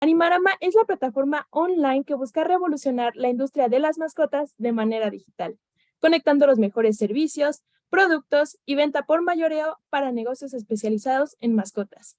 Animarama es la plataforma online que busca revolucionar la industria de las mascotas de manera digital, conectando los mejores servicios, productos y venta por mayoreo para negocios especializados en mascotas.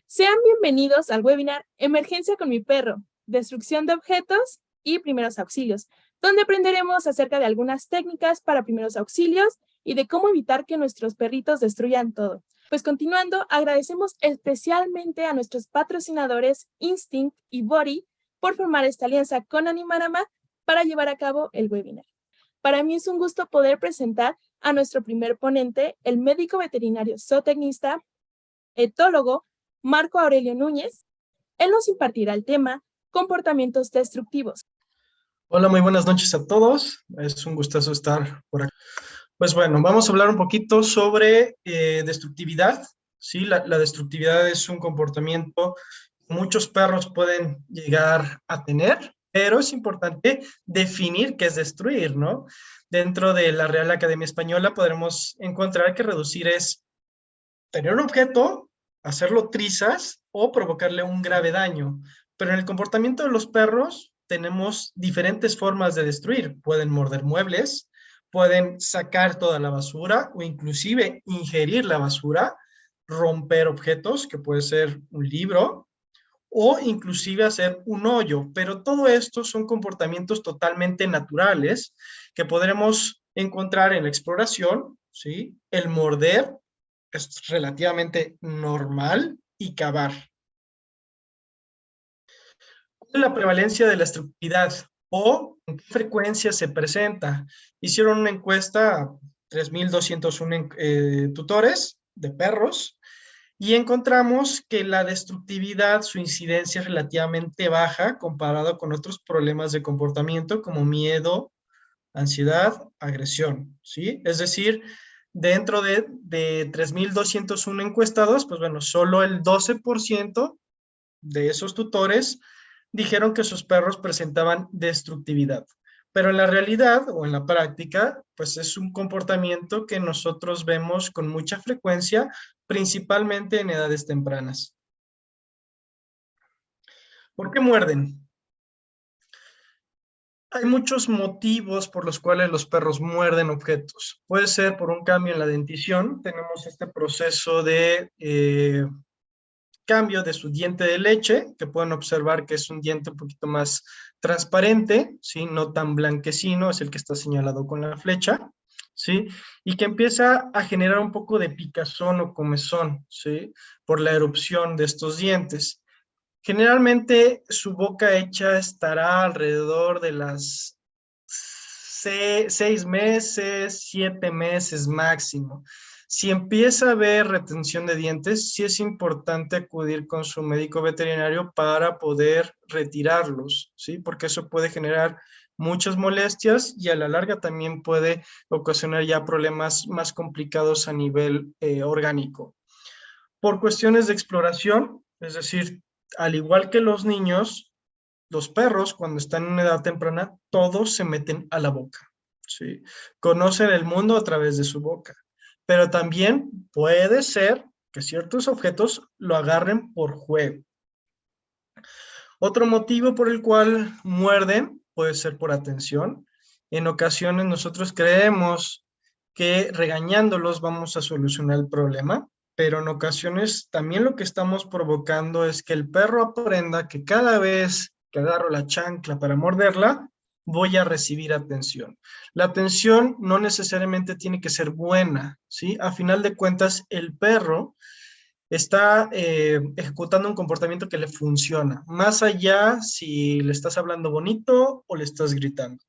Sean bienvenidos al webinar Emergencia con mi perro, destrucción de objetos y primeros auxilios, donde aprenderemos acerca de algunas técnicas para primeros auxilios y de cómo evitar que nuestros perritos destruyan todo. Pues continuando, agradecemos especialmente a nuestros patrocinadores Instinct y Body por formar esta alianza con Animarama para llevar a cabo el webinar. Para mí es un gusto poder presentar a nuestro primer ponente, el médico veterinario zootecnista, etólogo, Marco Aurelio Núñez. Él nos impartirá el tema comportamientos destructivos. Hola, muy buenas noches a todos. Es un gustazo estar por aquí. Pues bueno, vamos a hablar un poquito sobre destructividad. Sí, la destructividad es un comportamiento que muchos perros pueden llegar a tener, pero es importante definir qué es destruir, ¿no? Dentro de la Real Academia Española podremos encontrar que reducir es tener un objeto, hacerlo trizas o provocarle un grave daño. Pero en el comportamiento de los perros tenemos diferentes formas de destruir. Pueden morder muebles, pueden sacar toda la basura o inclusive ingerir la basura, romper objetos, que puede ser un libro, o inclusive hacer un hoyo. Pero todo esto son comportamientos totalmente naturales que podremos encontrar en la exploración, ¿sí? El morder es relativamente normal y cavar. ¿Cuál es la prevalencia de la destructividad o en qué frecuencia se presenta? Hicieron una encuesta a 3.201 tutores de perros y encontramos que la destructividad, su incidencia es relativamente baja comparado con otros problemas de comportamiento como miedo, ansiedad, agresión, ¿sí? Es decir, dentro de 3.201 encuestados, pues bueno, solo el 12% de esos tutores dijeron que sus perros presentaban destructividad. Pero en la realidad o en la práctica, pues es un comportamiento que nosotros vemos con mucha frecuencia, principalmente en edades tempranas. ¿Por qué muerden? Hay muchos motivos por los cuales los perros muerden objetos. Puede ser por un cambio en la dentición. Tenemos este proceso de cambio de su diente de leche, que pueden observar que es un diente un poquito más transparente, ¿sí? No tan blanquecino, es el que está señalado con la flecha, ¿sí? Y que empieza a generar un poco de picazón o comezón, ¿sí? Por la erupción de estos dientes. Generalmente su boca hecha estará alrededor de las 6 meses, 7 meses máximo. Si empieza a haber retención de dientes, sí es importante acudir con su médico veterinario para poder retirarlos, ¿sí? Porque eso puede generar muchas molestias y a la larga también puede ocasionar ya problemas más complicados a nivel orgánico. Por cuestiones de exploración, es decir, al igual que los niños, los perros cuando están en una edad temprana, todos se meten a la boca, ¿sí? Conocen el mundo a través de su boca, pero también puede ser que ciertos objetos lo agarren por juego. Otro motivo por el cual muerden puede ser por atención. En ocasiones nosotros creemos que regañándolos vamos a solucionar el problema, pero en ocasiones también lo que estamos provocando es que el perro aprenda que cada vez que agarro la chancla para morderla, voy a recibir atención. La atención no necesariamente tiene que ser buena, ¿sí? A final de cuentas, el perro está ejecutando un comportamiento que le funciona, más allá si le estás hablando bonito o le estás gritando.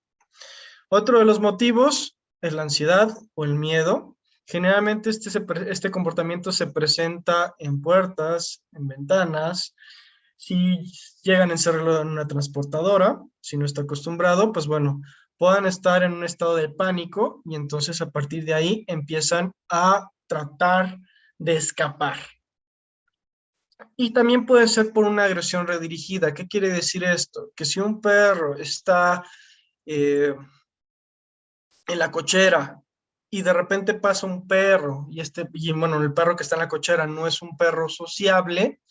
Otro de los motivos es la ansiedad o el miedo. Generalmente este comportamiento se presenta en puertas, en ventanas. Si llegan a encerrarlo en una transportadora, si no está acostumbrado, pues bueno, puedan estar en un estado de pánico y entonces a partir de ahí empiezan a tratar de escapar. Y también puede ser por una agresión redirigida. ¿Qué quiere decir esto? Que si un perro está en la cochera y de repente pasa un perro y bueno, el perro que está en la cochera no es un perro sociable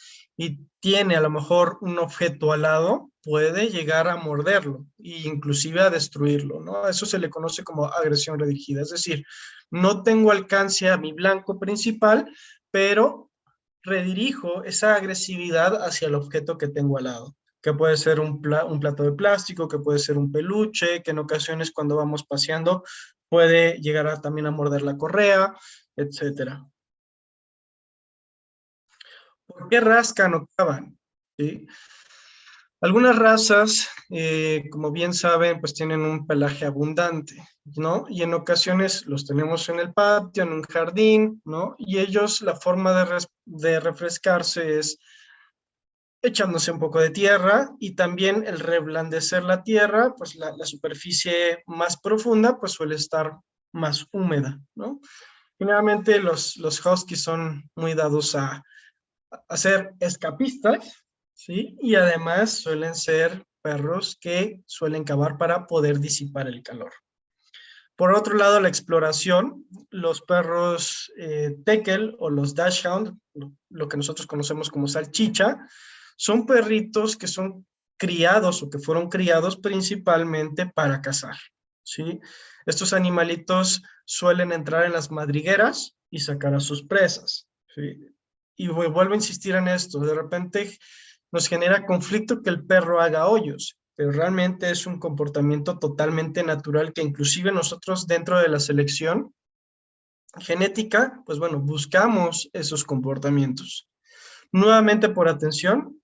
y tiene a lo mejor un objeto al lado, puede llegar a morderlo e inclusive a destruirlo, ¿no? Eso se le conoce como agresión redirigida, es decir, no tengo alcance a mi blanco principal, pero redirijo esa agresividad hacia el objeto que tengo al lado, que puede ser un plato de plástico, que puede ser un peluche, que en ocasiones cuando vamos paseando puede llegar también a morder la correa, etcétera. ¿Por qué rascan o cavan? ¿Sí? Algunas razas, como bien saben, pues tienen un pelaje abundante, ¿no? Y en ocasiones los tenemos en el patio, en un jardín, ¿no? Y ellos, la forma de refrescarse es echándose un poco de tierra y también el reblandecer la tierra, pues la superficie más profunda, pues suele estar más húmeda, ¿no? Generalmente los huskies son muy dados a ser escapistas, ¿sí? Y además suelen ser perros que suelen cavar para poder disipar el calor. Por otro lado, la exploración, los perros Tekel o los Dachshund, lo que nosotros conocemos como salchicha, son perritos que son criados o que fueron criados principalmente para cazar, ¿sí? Estos animalitos suelen entrar en las madrigueras y sacar a sus presas, ¿sí? Y vuelvo a insistir en esto, de repente nos genera conflicto que el perro haga hoyos, pero realmente es un comportamiento totalmente natural que inclusive nosotros dentro de la selección genética, pues bueno, buscamos esos comportamientos. Nuevamente por atención,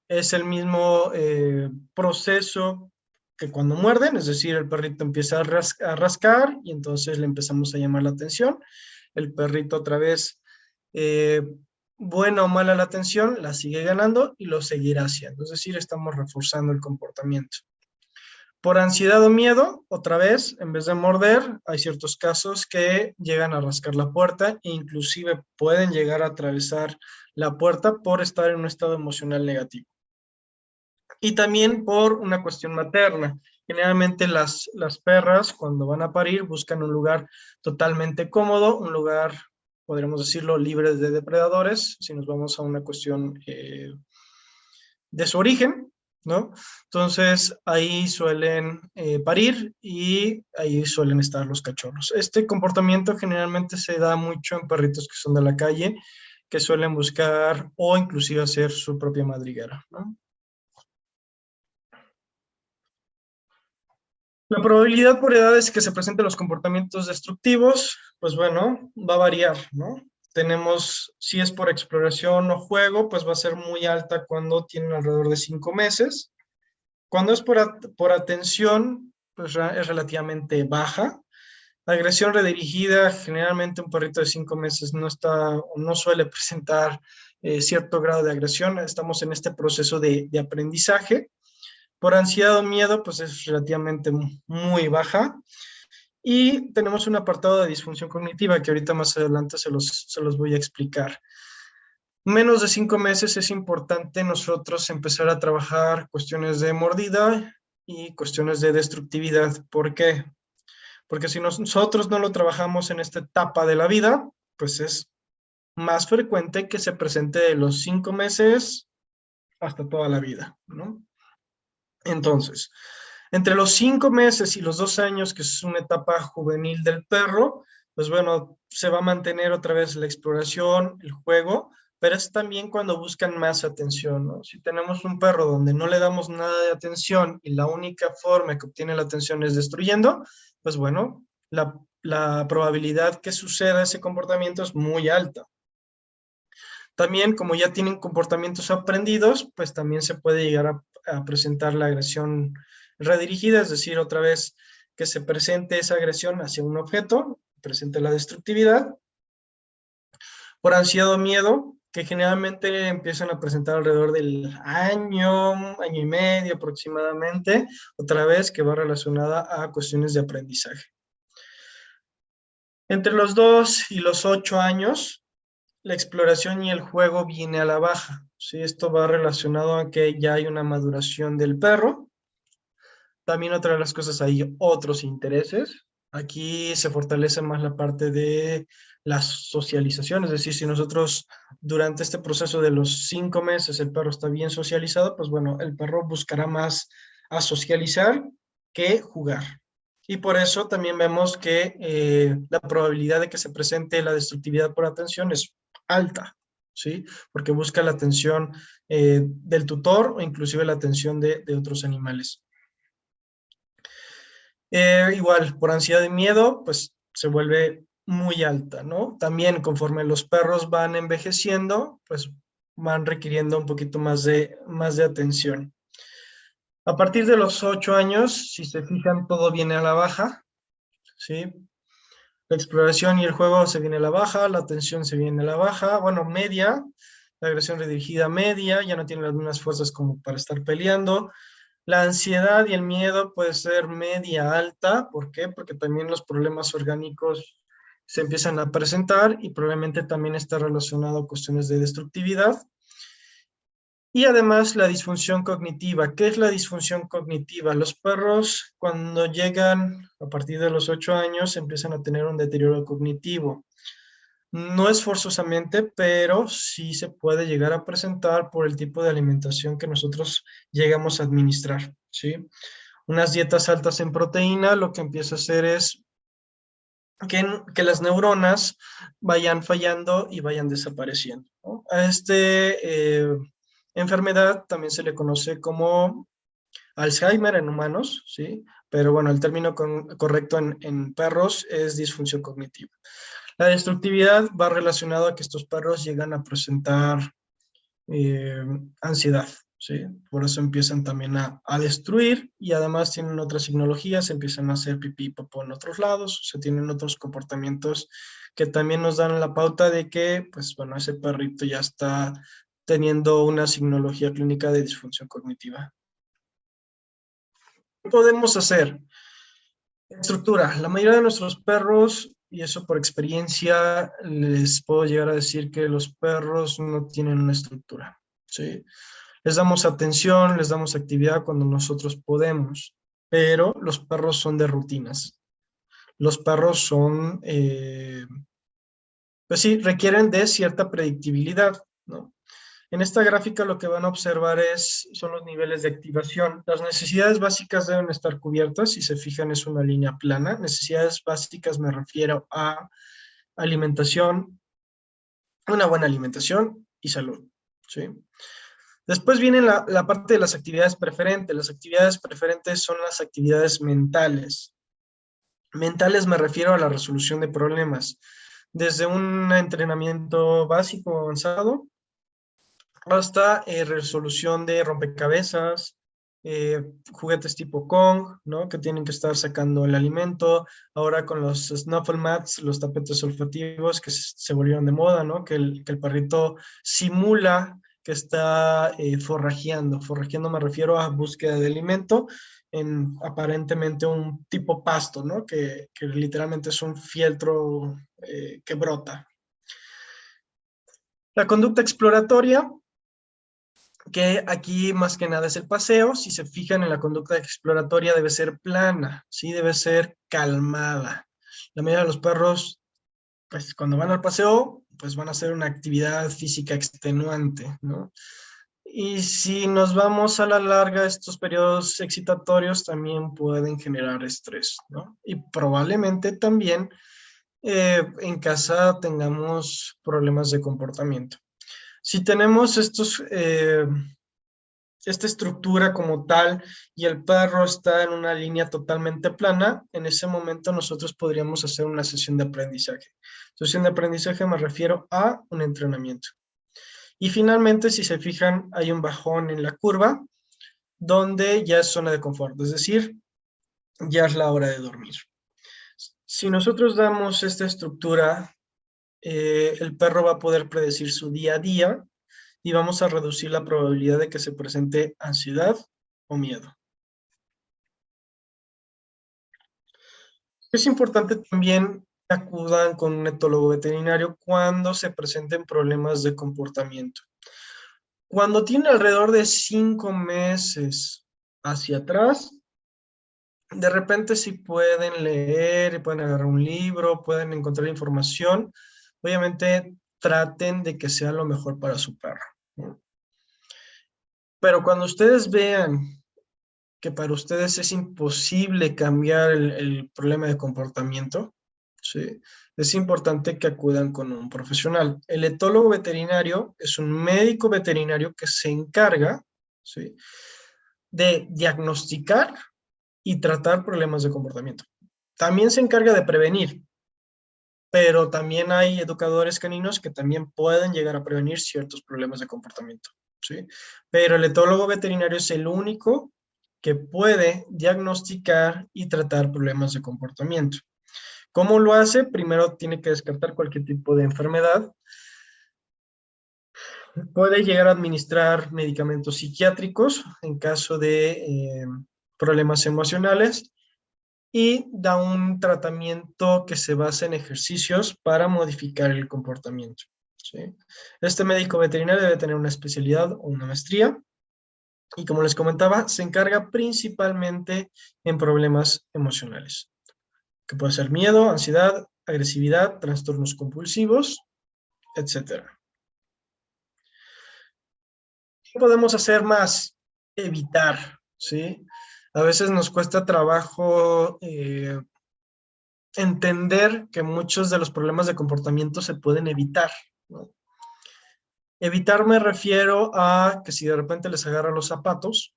es el mismo proceso que cuando muerden, es decir, el perrito empieza a rascar y entonces le empezamos a llamar la atención. El perrito otra vez, eh, buena o mala la atención, la sigue ganando y lo seguirá haciendo. Es decir, estamos reforzando el comportamiento. Por ansiedad o miedo, otra vez, en vez de morder, hay ciertos casos que llegan a rascar la puerta e inclusive pueden llegar a atravesar la puerta por estar en un estado emocional negativo. Y también por una cuestión materna. Generalmente las perras cuando van a parir buscan un lugar totalmente cómodo, un lugar, podríamos decirlo, libre de depredadores, si nos vamos a una cuestión de su origen, ¿no? Entonces ahí suelen parir y ahí suelen estar los cachorros. Este comportamiento generalmente se da mucho en perritos que son de la calle, que suelen buscar o inclusive hacer su propia madriguera, ¿no? La probabilidad por edades que se presenten los comportamientos destructivos, pues bueno, va a variar, ¿no? Tenemos, si es por exploración o juego, pues va a ser muy alta cuando tienen alrededor de 5 meses. Cuando es por atención, pues es relativamente baja. Agresión redirigida, generalmente un perrito de 5 meses no está o no suele presentar cierto grado de agresión. Estamos en este proceso de aprendizaje. Por ansiedad o miedo, pues es relativamente muy baja. Y tenemos un apartado de disfunción cognitiva que ahorita más adelante se los voy a explicar. Menos de 5 meses es importante nosotros empezar a trabajar cuestiones de mordida y cuestiones de destructividad. ¿Por qué? Porque si nosotros no lo trabajamos en esta etapa de la vida, pues es más frecuente que se presente de los 5 meses hasta toda la vida, ¿no? Entonces, entre los 5 meses y los 2 años, que es una etapa juvenil del perro, pues bueno, se va a mantener otra vez la exploración, el juego, pero es también cuando buscan más atención, ¿no? Si tenemos un perro donde no le damos nada de atención y la única forma que obtiene la atención es destruyendo, pues bueno, la probabilidad que suceda ese comportamiento es muy alta. También, como ya tienen comportamientos aprendidos, pues también se puede llegar a presentar la agresión redirigida, es decir, otra vez que se presente esa agresión hacia un objeto, presente la destructividad. Por ansiedad o miedo, que generalmente empiezan a presentar alrededor del año y medio aproximadamente, otra vez que va relacionada a cuestiones de aprendizaje. Entre los 2 y los 8 años, la exploración y el juego viene a la baja, ¿sí? Esto va relacionado a que ya hay una maduración del perro. También otra de las cosas, hay otros intereses. Aquí se fortalece más la parte de la socialización, es decir, si nosotros durante este proceso de los 5 meses el perro está bien socializado, pues bueno, el perro buscará más a socializar que jugar. Y por eso también vemos que la probabilidad de que se presente la destructividad por atención es alta, ¿sí? Porque busca la atención del tutor o inclusive la atención de otros animales. Igual, por ansiedad y miedo, pues se vuelve muy alta, ¿no? También conforme los perros van envejeciendo, pues van requiriendo un poquito más de atención. A partir de los 8 años, si se fijan, todo viene a la baja, ¿sí? La exploración y el juego se viene a la baja, la atención se viene a la baja, bueno, media, la agresión redirigida media, ya no tiene las mismas fuerzas como para estar peleando. La ansiedad y el miedo puede ser media alta, ¿por qué? Porque también los problemas orgánicos se empiezan a presentar y probablemente también está relacionado a cuestiones de destructividad. Y además la disfunción cognitiva. ¿Qué es la disfunción cognitiva? Los perros cuando llegan a partir de los 8 años empiezan a tener un deterioro cognitivo. No es forzosamente, pero sí se puede llegar a presentar por el tipo de alimentación que nosotros llegamos a administrar, ¿sí? Unas dietas altas en proteína lo que empieza a hacer es que las neuronas vayan fallando y vayan desapareciendo, ¿no? A enfermedad también se le conoce como Alzheimer en humanos, ¿sí? Pero bueno, el término correcto en perros es disfunción cognitiva. La destructividad va relacionado a que estos perros llegan a presentar eh, ansiedad, ¿sí? Por eso empiezan también a destruir y además tienen otras tecnologías, empiezan a hacer pipí y popó en otros lados, o sea, tienen otros comportamientos que también nos dan la pauta de que, pues bueno, ese perrito ya está teniendo una signología clínica de disfunción cognitiva. ¿Qué podemos hacer? Estructura. La mayoría de nuestros perros, y eso por experiencia, les puedo llegar a decir que los perros no tienen una estructura, ¿sí? Les damos atención, les damos actividad cuando nosotros podemos, pero los perros son de rutinas. Los perros son, pues sí, requieren de cierta predictibilidad, ¿no? En esta gráfica lo que van a observar son los niveles de activación. Las necesidades básicas deben estar cubiertas. Si se fijan, es una línea plana. Necesidades básicas me refiero a alimentación, una buena alimentación y salud, ¿sí? Después viene la parte de las actividades preferentes. Las actividades preferentes son las actividades mentales. Mentales me refiero a la resolución de problemas. Desde un entrenamiento básico avanzado hasta resolución de rompecabezas, juguetes tipo Kong, ¿no? Que tienen que estar sacando el alimento. Ahora con los snuffle mats, los tapetes olfativos que se volvieron de moda, ¿no? Que el perrito simula que está forrajeando. Forrajeando me refiero a búsqueda de alimento en aparentemente un tipo pasto, ¿no? Que literalmente es un fieltro que brota. La conducta exploratoria, que aquí más que nada es el paseo. Si se fijan en la conducta exploratoria debe ser plana, ¿sí? Debe ser calmada. La mayoría de los perros, pues cuando van al paseo, pues van a hacer una actividad física extenuante, ¿no? Y si nos vamos a la larga, estos periodos excitatorios también pueden generar estrés, ¿no? Y probablemente también en casa tengamos problemas de comportamiento. Si tenemos esta estructura como tal y el perro está en una línea totalmente plana, en ese momento nosotros podríamos hacer una sesión de aprendizaje. Sesión de aprendizaje me refiero a un entrenamiento. Y finalmente, si se fijan, hay un bajón en la curva donde ya es zona de confort, es decir, ya es la hora de dormir. Si nosotros damos esta estructura, el perro va a poder predecir su día a día y vamos a reducir la probabilidad de que se presente ansiedad o miedo. Es importante también que acudan con un etólogo veterinario cuando se presenten problemas de comportamiento. Cuando tiene alrededor de 5 meses hacia atrás, de repente sí pueden leer, pueden agarrar un libro, pueden encontrar información, obviamente traten de que sea lo mejor para su perro, ¿no? Pero cuando ustedes vean que para ustedes es imposible cambiar el problema de comportamiento, ¿sí? Es importante que acudan con un profesional. El etólogo veterinario es un médico veterinario que se encarga, ¿sí?, de diagnosticar y tratar problemas de comportamiento. También se encarga de prevenir, pero también hay educadores caninos que también pueden llegar a prevenir ciertos problemas de comportamiento, ¿sí? Pero el etólogo veterinario es el único que puede diagnosticar y tratar problemas de comportamiento. ¿Cómo lo hace? Primero tiene que descartar cualquier tipo de enfermedad. Puede llegar a administrar medicamentos psiquiátricos en caso de problemas emocionales y da un tratamiento que se basa en ejercicios para modificar el comportamiento, ¿sí? Este médico veterinario debe tener una especialidad o una maestría y, como les comentaba, se encarga principalmente en problemas emocionales, que puede ser miedo, ansiedad, agresividad, trastornos compulsivos, etcétera. ¿Qué podemos hacer más? Evitar, ¿sí? A veces nos cuesta trabajo entender que muchos de los problemas de comportamiento se pueden evitar, ¿no? Evitar me refiero a que si de repente les agarra los zapatos,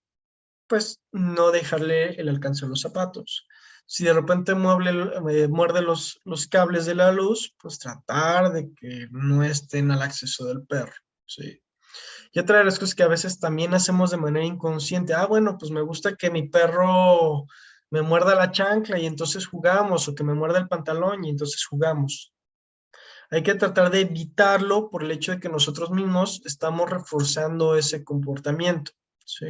pues no dejarle el alcance de los zapatos. Si de repente muerde los cables de la luz, pues tratar de que no estén al acceso del perro, ¿sí? Y otra de las cosas que a veces también hacemos de manera inconsciente, bueno, pues me gusta que mi perro me muerda la chancla y entonces jugamos, o que me muerda el pantalón y entonces jugamos. Hay que tratar de evitarlo por el hecho de que nosotros mismos estamos reforzando ese comportamiento, ¿sí?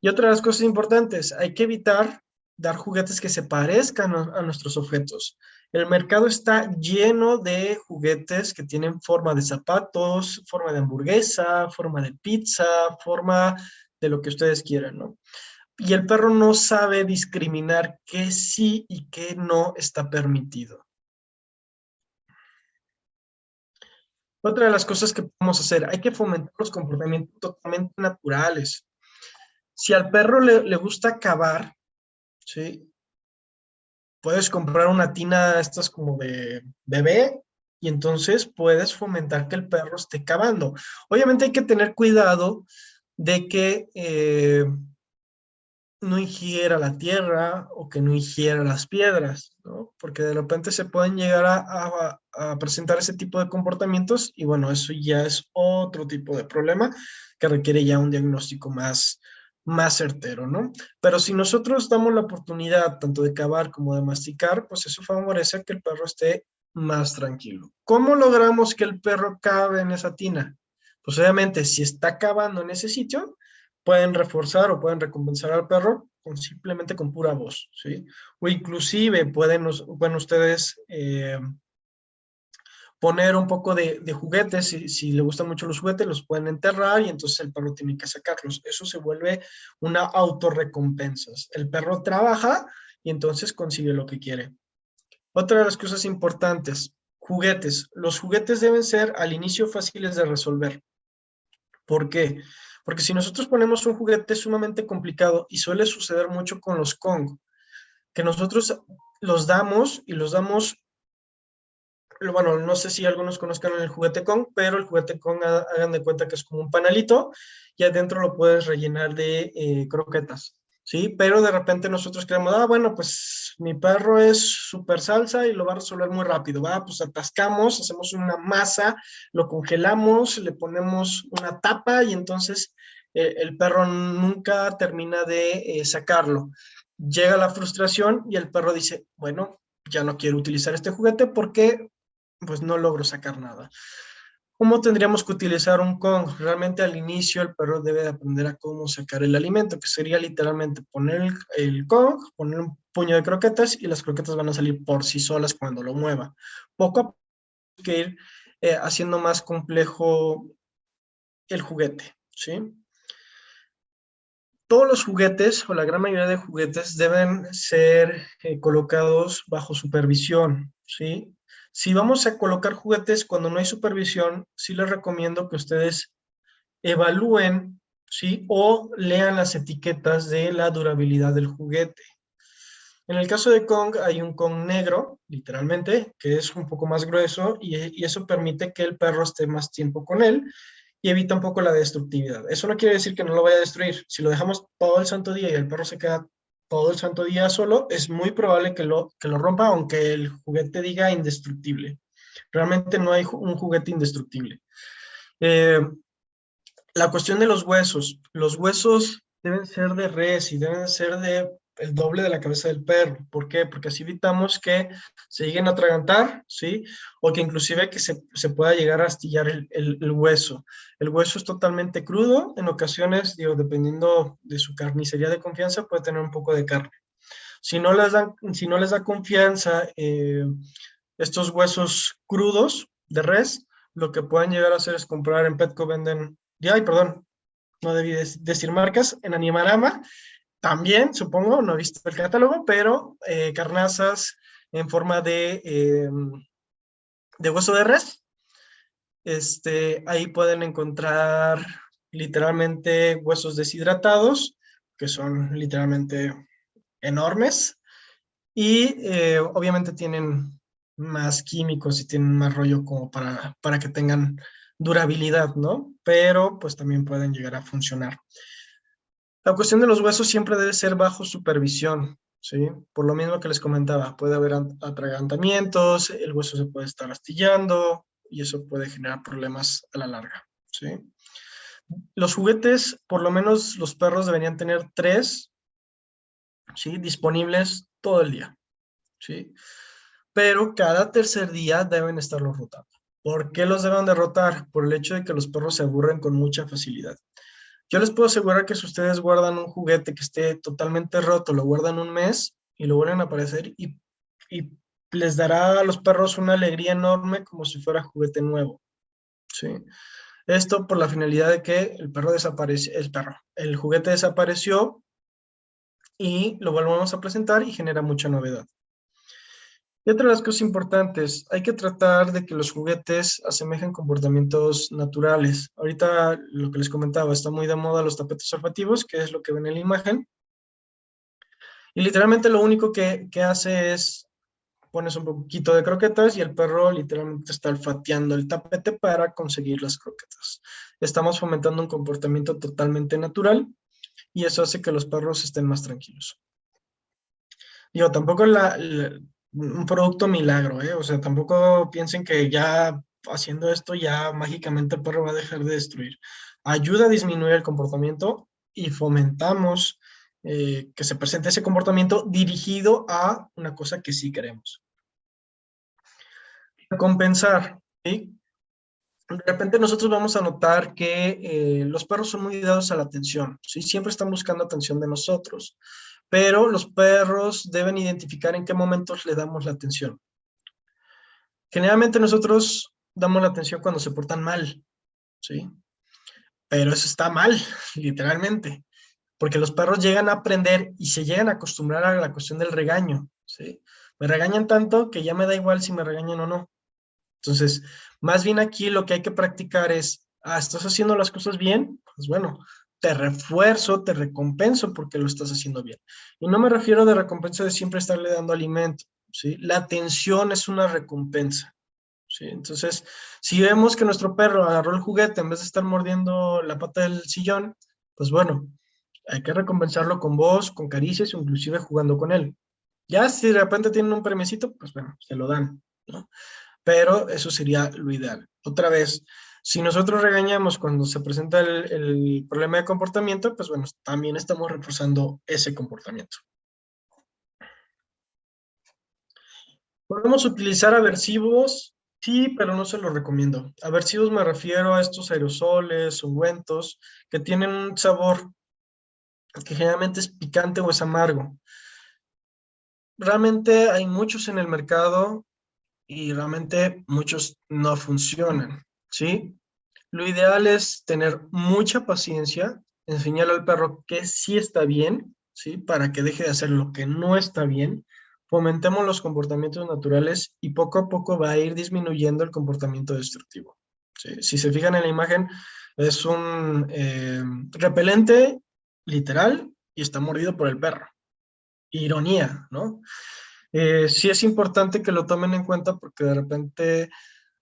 Y otra de las cosas importantes, hay que evitar dar juguetes que se parezcan a nuestros objetos. El mercado está lleno de juguetes que tienen forma de zapatos, forma de hamburguesa, forma de pizza, forma de lo que ustedes quieran, ¿no? Y el perro no sabe discriminar qué sí y qué no está permitido. Otra de las cosas que podemos hacer, hay que fomentar los comportamientos totalmente naturales. Si al perro le gusta cavar, ¿sí? Puedes comprar una tina, estas como de bebé, y entonces puedes fomentar que el perro esté cavando. Obviamente hay que tener cuidado de que no ingiera la tierra o que no ingiera las piedras, ¿no? Porque de repente se pueden llegar a presentar ese tipo de comportamientos y bueno, eso ya es otro tipo de problema que requiere ya un diagnóstico más certero, ¿no? Pero si nosotros damos la oportunidad tanto de cavar como de masticar, pues eso favorece a que el perro esté más tranquilo. ¿Cómo logramos que el perro cabe en esa tina? Pues obviamente, si está cavando en ese sitio, pueden reforzar o pueden recompensar al perro simplemente con pura voz, ¿sí? O inclusive pueden ustedes poner un poco de juguetes, si le gustan mucho los juguetes, los pueden enterrar y entonces el perro tiene que sacarlos. Eso se vuelve una autorrecompensa. El perro trabaja y entonces consigue lo que quiere. Otra de las cosas importantes, juguetes. Los juguetes deben ser al inicio fáciles de resolver. ¿Por qué? Porque si nosotros ponemos un juguete sumamente complicado, y suele suceder mucho con los Kong, que nosotros los damos y los damos, bueno, no sé si algunos conozcan el juguete Kong, pero el juguete Kong, hagan de cuenta que es como un panalito y adentro lo puedes rellenar de croquetas, ¿sí? Pero de repente nosotros creemos, bueno, pues mi perro es súper salsa y lo va a resolver muy rápido, pues atascamos, hacemos una masa, lo congelamos, le ponemos una tapa y entonces el perro nunca termina de sacarlo. Llega la frustración y el perro dice, bueno, ya no quiero utilizar este juguete porque pues no logro sacar nada. ¿Cómo tendríamos que utilizar un Kong? Realmente al inicio el perro debe de aprender a cómo sacar el alimento, que sería literalmente poner el Kong, poner un puño de croquetas y las croquetas van a salir por sí solas cuando lo mueva. Poco a poco hay que ir haciendo más complejo el juguete, ¿sí? Todos los juguetes, o la gran mayoría de juguetes, deben ser colocados bajo supervisión, ¿sí? Si vamos a colocar juguetes cuando no hay supervisión, sí les recomiendo que ustedes evalúen, ¿sí? O lean las etiquetas de la durabilidad del juguete. En el caso de Kong, hay un Kong negro, literalmente, que es un poco más grueso y eso permite que el perro esté más tiempo con él y evita un poco la destructividad. Eso no quiere decir que no lo vaya a destruir. Si lo dejamos todo el santo día y el perro se queda todo el santo día solo, es muy probable que lo rompa, aunque el juguete diga indestructible. Realmente no hay un juguete indestructible. Eh, la cuestión de los huesos deben ser de res y deben ser de el doble de la cabeza del perro. ¿Por qué? Porque así evitamos que se lleguen a atragantar, ¿sí? O que inclusive que se pueda llegar a astillar el hueso. El hueso es totalmente crudo, en ocasiones, digo, dependiendo de su carnicería de confianza, puede tener un poco de carne. Si no les da confianza estos huesos crudos de res, lo que pueden llegar a hacer es comprar en Petco, venden, ya, ay, perdón, no debí decir marcas, en Animarama, también, supongo, no he visto el catálogo, pero carnazas en forma de hueso de res, ahí pueden encontrar literalmente huesos deshidratados, que son literalmente enormes, y obviamente tienen más químicos y tienen más rollo como para que tengan durabilidad, ¿no? Pero pues también pueden llegar a funcionar. La cuestión de los huesos siempre debe ser bajo supervisión, ¿sí? Por lo mismo que les comentaba, puede haber atragantamientos, el hueso se puede estar astillando y eso puede generar problemas a la larga, ¿sí? Los juguetes, por lo menos los perros deberían tener tres, ¿sí? Disponibles todo el día, ¿sí? Pero cada tercer día deben estarlos rotando. ¿Por qué los deben de rotar? Por el hecho de que los perros se aburren con mucha facilidad. Yo les puedo asegurar que si ustedes guardan un juguete que esté totalmente roto, lo guardan un mes y lo vuelven a aparecer y les dará a los perros una alegría enorme como si fuera juguete nuevo, ¿sí? Esto por la finalidad de que el perro desapareció, el juguete desapareció y lo volvemos a presentar y genera mucha novedad. Y otra de las cosas importantes, hay que tratar de que los juguetes asemejen comportamientos naturales. Ahorita lo que les comentaba, está muy de moda los tapetes olfativos, que es lo que ven en la imagen. Y literalmente lo único que hace es pones un poquito de croquetas y el perro literalmente está olfateando el tapete para conseguir las croquetas. Estamos fomentando un comportamiento totalmente natural y eso hace que los perros estén más tranquilos. Digo, tampoco un producto milagro, ¿eh? O sea, tampoco piensen que ya haciendo esto ya mágicamente el perro va a dejar de destruir. Ayuda a disminuir el comportamiento y fomentamos que se presente ese comportamiento dirigido a una cosa que sí queremos. Compensar, ¿sí? De repente nosotros vamos a notar que los perros son muy dados a la atención, ¿sí? Siempre están buscando atención de nosotros, pero los perros deben identificar en qué momentos le damos la atención. Generalmente nosotros damos la atención cuando se portan mal, ¿sí? Pero eso está mal, literalmente, porque los perros llegan a aprender y se llegan a acostumbrar a la cuestión del regaño, ¿sí? Me regañan tanto que ya me da igual si me regañan o no. Entonces, más bien aquí lo que hay que practicar es, ¿estás haciendo las cosas bien? Pues bueno, te refuerzo, te recompenso porque lo estás haciendo bien. Y no me refiero de recompensa de siempre estarle dando alimento, ¿sí? La atención es una recompensa, ¿sí? Entonces, si vemos que nuestro perro agarró el juguete en vez de estar mordiendo la pata del sillón, pues bueno, hay que recompensarlo con voz, con caricias, o inclusive jugando con él. Ya si de repente tienen un premiecito, pues bueno, se lo dan, ¿no? Pero eso sería lo ideal. Otra vez, si nosotros regañamos cuando se presenta el problema de comportamiento, pues bueno, también estamos reforzando ese comportamiento. Podemos utilizar aversivos, sí, pero no se los recomiendo. Aversivos me refiero a estos aerosoles, ungüentos, que tienen un sabor que generalmente es picante o es amargo. Realmente hay muchos en el mercado y realmente muchos no funcionan, ¿sí? Lo ideal es tener mucha paciencia, enseñarle al perro que sí está bien, ¿sí? Para que deje de hacer lo que no está bien, fomentemos los comportamientos naturales y poco a poco va a ir disminuyendo el comportamiento destructivo. ¿Sí? Si se fijan en la imagen, es un repelente literal y está mordido por el perro. Ironía, ¿no? Sí es importante que lo tomen en cuenta porque de repente,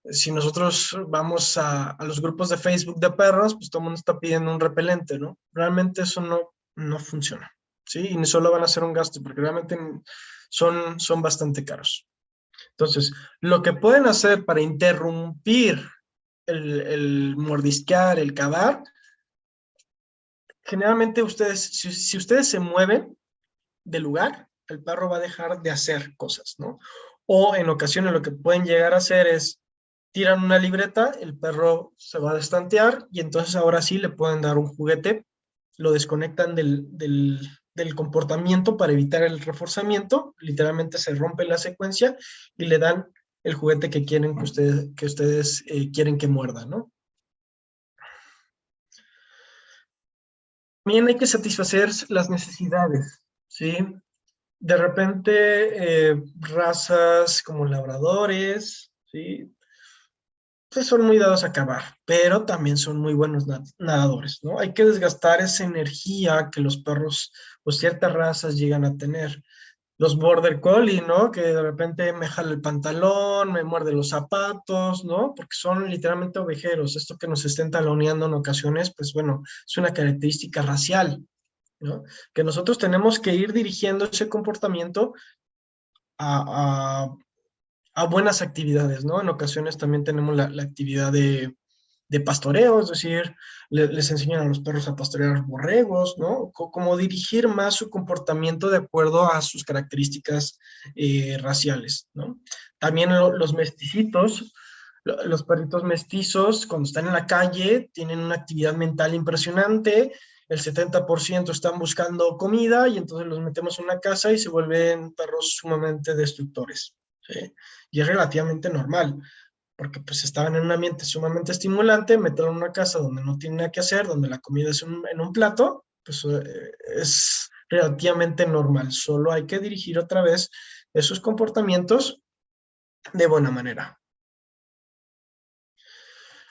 si nosotros vamos a los grupos de Facebook de perros, pues todo el mundo está pidiendo un repelente, ¿no? Realmente eso no funciona, ¿sí? Y solo van a hacer un gasto porque realmente son bastante caros. Entonces, lo que pueden hacer para interrumpir el mordisquear, el cavar, generalmente ustedes, si ustedes se mueven del lugar, el perro va a dejar de hacer cosas, ¿no? O en ocasiones lo que pueden llegar a hacer es tiran una libreta, el perro se va a destantear y entonces ahora sí le pueden dar un juguete, lo desconectan del comportamiento para evitar el reforzamiento, literalmente se rompe la secuencia y le dan el juguete que quieren que ustedes quieren que muerda, ¿no? También hay que satisfacer las necesidades, ¿sí? De repente, razas como labradores, ¿sí? Pues son muy dados a cavar, pero también son muy buenos nadadores, ¿no? Hay que desgastar esa energía que los perros o ciertas razas llegan a tener. Los border collie, ¿no? Que de repente me jala el pantalón, me muerde los zapatos, ¿no? Porque son literalmente ovejeros. Esto que nos estén taloneando en ocasiones, pues bueno, es una característica racial, ¿no? Que nosotros tenemos que ir dirigiendo ese comportamiento a, a buenas actividades, ¿no? En ocasiones también tenemos la actividad de pastoreo, es decir, les enseñan a los perros a pastorear borregos, ¿no? Como dirigir más su comportamiento de acuerdo a sus características raciales, ¿no? También los mesticitos, los perritos mestizos, cuando están en la calle, tienen una actividad mental impresionante, el 70% están buscando comida y entonces los metemos en una casa y se vuelven perros sumamente destructores, ¿sí? Y es relativamente normal, porque pues estaban en un ambiente sumamente estimulante, meterlo en una casa donde no tiene nada que hacer, donde la comida es en un plato, pues es relativamente normal. Solo hay que dirigir otra vez esos comportamientos de buena manera.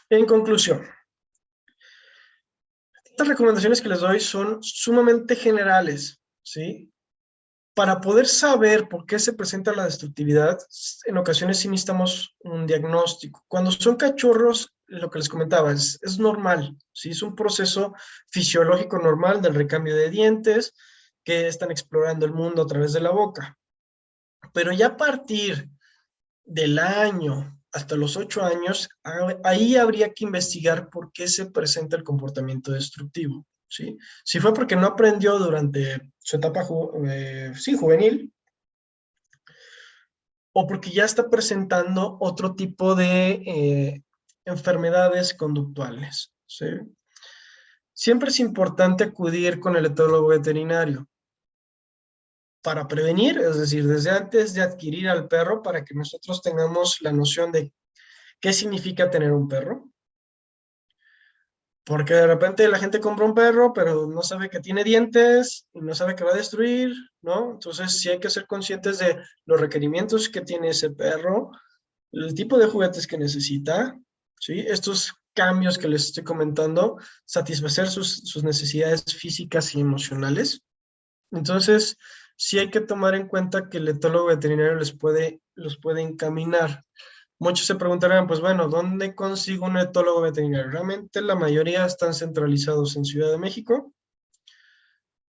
En conclusión, estas recomendaciones que les doy son sumamente generales, ¿sí? Para poder saber por qué se presenta la destructividad, en ocasiones sí necesitamos un diagnóstico. Cuando son cachorros, lo que les comentaba, es normal, ¿sí? Es un proceso fisiológico normal del recambio de dientes, que están explorando el mundo a través de la boca. Pero ya a partir del año hasta los 8 años, ahí habría que investigar por qué se presenta el comportamiento destructivo, ¿sí? Si fue porque no aprendió durante su etapa sí, juvenil, o porque ya está presentando otro tipo de enfermedades conductuales, ¿sí? Siempre es importante acudir con el etólogo veterinario para prevenir, es decir, desde antes de adquirir al perro, para que nosotros tengamos la noción de qué significa tener un perro, porque de repente la gente compra un perro, pero no sabe que tiene dientes y no sabe que va a destruir, ¿no? Entonces sí hay que ser conscientes de los requerimientos que tiene ese perro, el tipo de juguetes que necesita, ¿sí? Estos cambios que les estoy comentando, satisfacer sus necesidades físicas y emocionales. Entonces, sí hay que tomar en cuenta que el etólogo veterinario los puede encaminar. Muchos se preguntarán, pues bueno, ¿dónde consigo un etólogo veterinario? Realmente la mayoría están centralizados en Ciudad de México,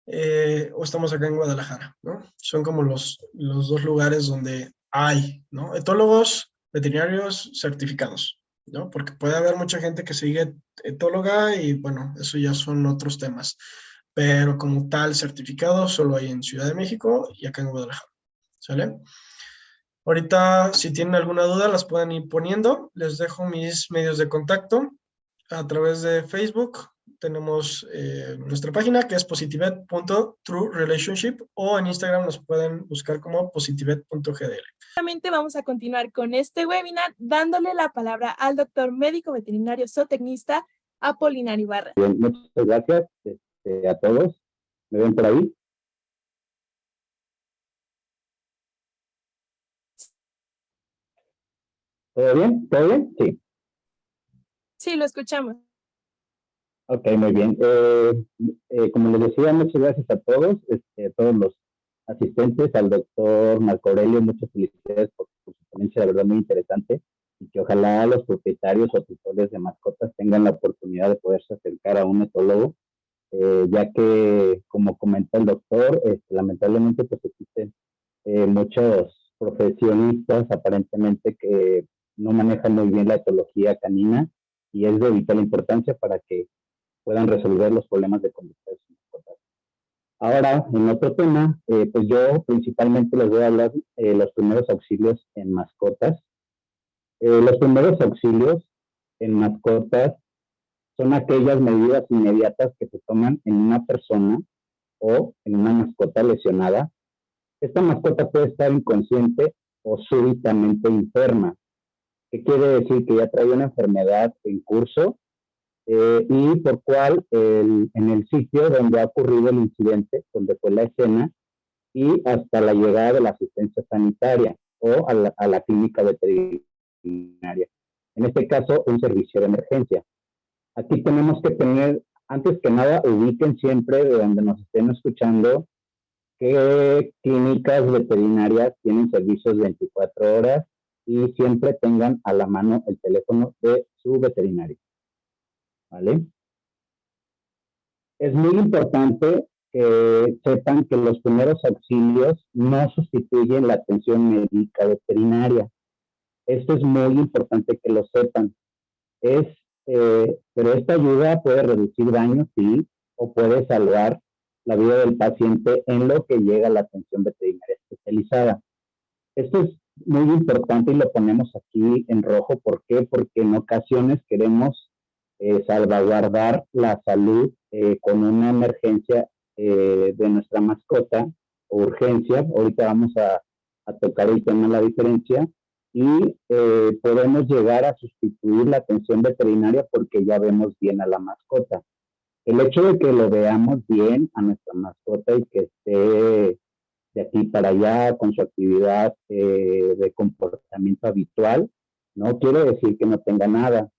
o estamos acá en Guadalajara, ¿no? Son como los dos lugares donde hay, ¿no? Etólogos veterinarios certificados, ¿no? Porque puede haber mucha gente que sigue etóloga y bueno, eso ya son otros temas. Pero como tal certificado solo hay en Ciudad de México y acá en Guadalajara, ¿sale? Ahorita, si tienen alguna duda, las pueden ir poniendo. Les dejo mis medios de contacto a través de Facebook. Tenemos nuestra página que es positivet.truerelationship o en Instagram nos pueden buscar como positivet.gdl. Nuevamente vamos a continuar con este webinar dándole la palabra al doctor médico veterinario zootecnista Apolinario Ibarra. Bien, muchas gracias a todos. ¿Me ven por ahí? ¿Todo bien? ¿Todo bien? Sí. Sí, lo escuchamos. Ok, muy bien. Como les decía, muchas gracias a todos, a todos los asistentes, al doctor Marco Aurelio, muchas felicidades por su ponencia, la verdad muy interesante, y que ojalá los propietarios o tutores de mascotas tengan la oportunidad de poderse acercar a un etólogo, ya que, como comenta el doctor, lamentablemente pues existen muchos profesionistas aparentemente que no manejan muy bien la etología canina y es de vital importancia para que puedan resolver los problemas de conducta de sus mascotas. Ahora, en otro tema, pues yo principalmente les voy a hablar los primeros auxilios en mascotas. Los primeros auxilios en mascotas son aquellas medidas inmediatas que se toman en una persona o en una mascota lesionada. Esta mascota puede estar inconsciente o súbitamente enferma. ¿Qué quiere decir? Que ya trae una enfermedad en curso y por cual en el sitio donde ha ocurrido el incidente, donde fue la escena, y hasta la llegada de la asistencia sanitaria o a la clínica veterinaria. En este caso, un servicio de emergencia. Aquí tenemos que tener, antes que nada, ubiquen siempre de donde nos estén escuchando qué clínicas veterinarias tienen servicios 24 horas y siempre tengan a la mano el teléfono de su veterinario. ¿Vale? Es muy importante que sepan que los primeros auxilios no sustituyen la atención médica veterinaria. Esto es muy importante que lo sepan. Pero esta ayuda puede reducir daños, sí, o puede salvar la vida del paciente en lo que llega a la atención veterinaria especializada. Esto es muy importante y lo ponemos aquí en rojo. ¿Por qué? Porque en ocasiones queremos salvaguardar la salud con una emergencia de nuestra mascota o urgencia. Ahorita vamos a tocar el tema de la diferencia y podemos llegar a sustituir la atención veterinaria porque ya vemos bien a la mascota. El hecho de que lo veamos bien a nuestra mascota y que esté de aquí para allá con su actividad de comportamiento habitual, no quiere decir que no tenga nada,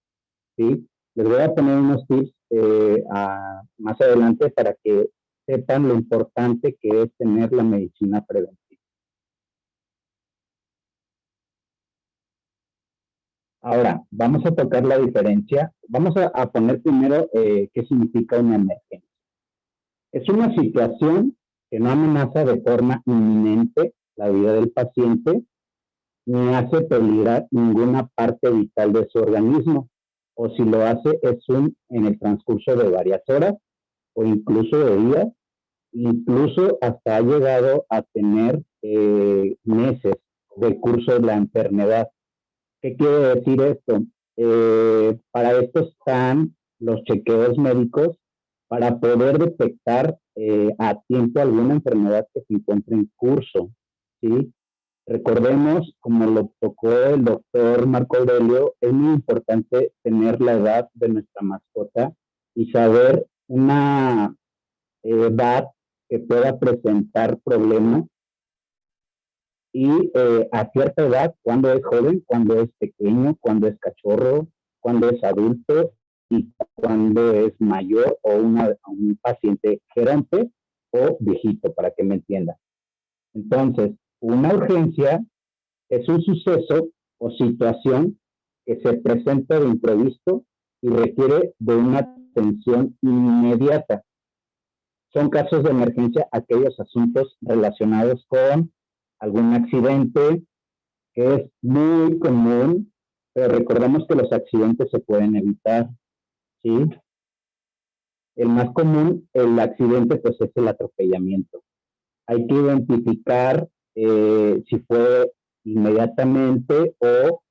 ¿sí? Les voy a poner unos tips más adelante para que sepan lo importante que es tener la medicina preventiva. Ahora, vamos a tocar la diferencia. Vamos a poner primero qué significa una emergencia. Es una situación que no amenaza de forma inminente la vida del paciente ni hace peligrar ninguna parte vital de su organismo, o si lo hace es en el transcurso de varias horas o incluso de días, incluso hasta ha llegado a tener meses de curso de la enfermedad. ¿Qué quiere decir esto? Para esto están los chequeos médicos para poder detectar a tiempo alguna enfermedad que se encuentre en curso, ¿sí? Recordemos, como lo tocó el doctor Marco Aurelio, es muy importante tener la edad de nuestra mascota y saber una edad que pueda presentar problemas y a cierta edad, cuando es joven, cuando es pequeño, cuando es cachorro, cuando es adulto y cuando es mayor o un paciente geronte o viejito, para que me entiendan. Entonces, una urgencia es un suceso o situación que se presenta de imprevisto y requiere de una atención inmediata. Son casos de emergencia aquellos asuntos relacionados con algún accidente, que es muy común, pero recordemos que los accidentes se pueden evitar, ¿sí? El más común, el accidente, pues es el atropellamiento. Hay que identificar si fue inmediatamente o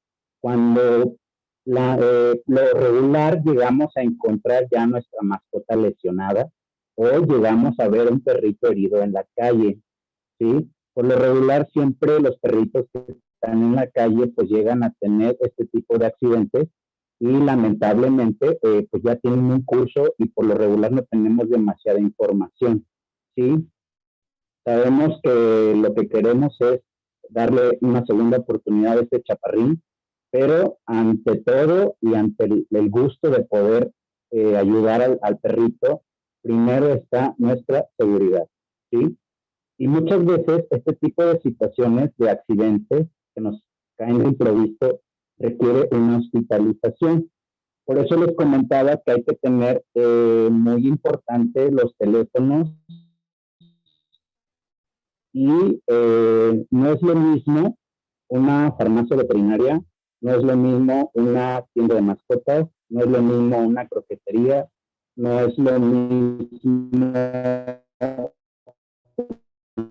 cuando lo regular llegamos a encontrar ya nuestra mascota lesionada o llegamos a ver un perrito herido en la calle, ¿sí? Por lo regular siempre los perritos que están en la calle pues llegan a tener este tipo de accidentes y lamentablemente pues ya tienen un curso y por lo regular no tenemos demasiada información, ¿sí? Sabemos que lo que queremos es darle una segunda oportunidad a este chaparrín, pero ante todo y ante el gusto de poder ayudar al perrito, primero está nuestra seguridad, ¿sí? Y muchas veces este tipo de situaciones de accidentes que nos caen de imprevisto requiere una hospitalización. Por eso les comentaba que hay que tener muy importante los teléfonos y no es lo mismo una farmacia veterinaria, no es lo mismo una tienda de mascotas, no es lo mismo una croquetería, no es lo mismo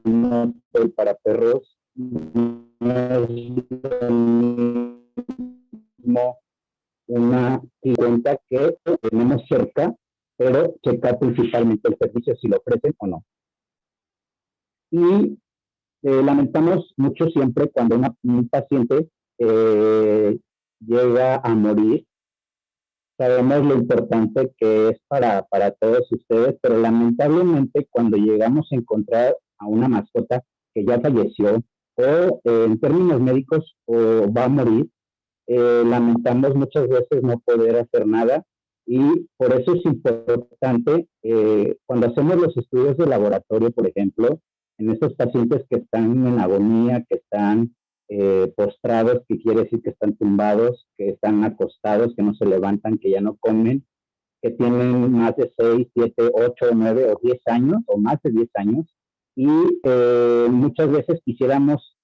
un hotel para perros, no es lo mismo una cuenta que tenemos cerca, pero checar principalmente el servicio si lo ofrecen o no. Y lamentamos mucho siempre cuando un paciente llega a morir. Sabemos lo importante que es para todos ustedes, pero lamentablemente cuando llegamos a encontrar a una mascota que ya falleció o en términos médicos o va a morir, lamentamos muchas veces no poder hacer nada y por eso es importante cuando hacemos los estudios de laboratorio, por ejemplo, en estos pacientes que están en agonía, que están postrados, que quiere decir que están tumbados, que están acostados, que no se levantan, que ya no comen, que tienen más de 6, 7, 8, 9 o 10 años o más de 10 años y muchas veces quisiéramos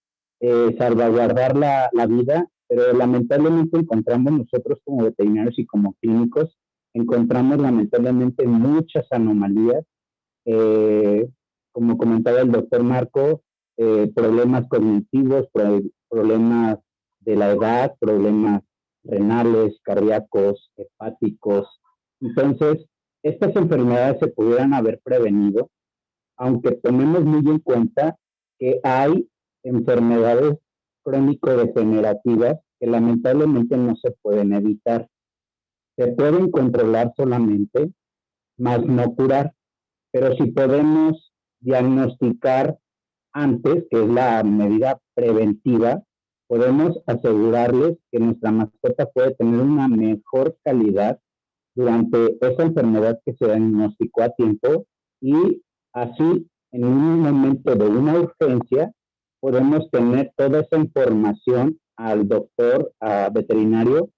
salvaguardar la vida, pero lamentablemente encontramos nosotros como veterinarios y como clínicos, encontramos lamentablemente muchas anomalías, como comentaba el doctor Marco, problemas cognitivos, problemas de la edad, problemas renales, cardíacos, hepáticos. Entonces, estas enfermedades se pudieran haber prevenido, aunque tomemos muy en cuenta que hay enfermedades crónico-degenerativas que lamentablemente no se pueden evitar. Se pueden controlar solamente, más no curar. Pero si podemos diagnosticar antes, que es la medida preventiva, podemos asegurarles que nuestra mascota puede tener una mejor calidad durante esa enfermedad que se diagnosticó a tiempo y así en un momento de una urgencia podemos tener toda esa información al doctor veterinario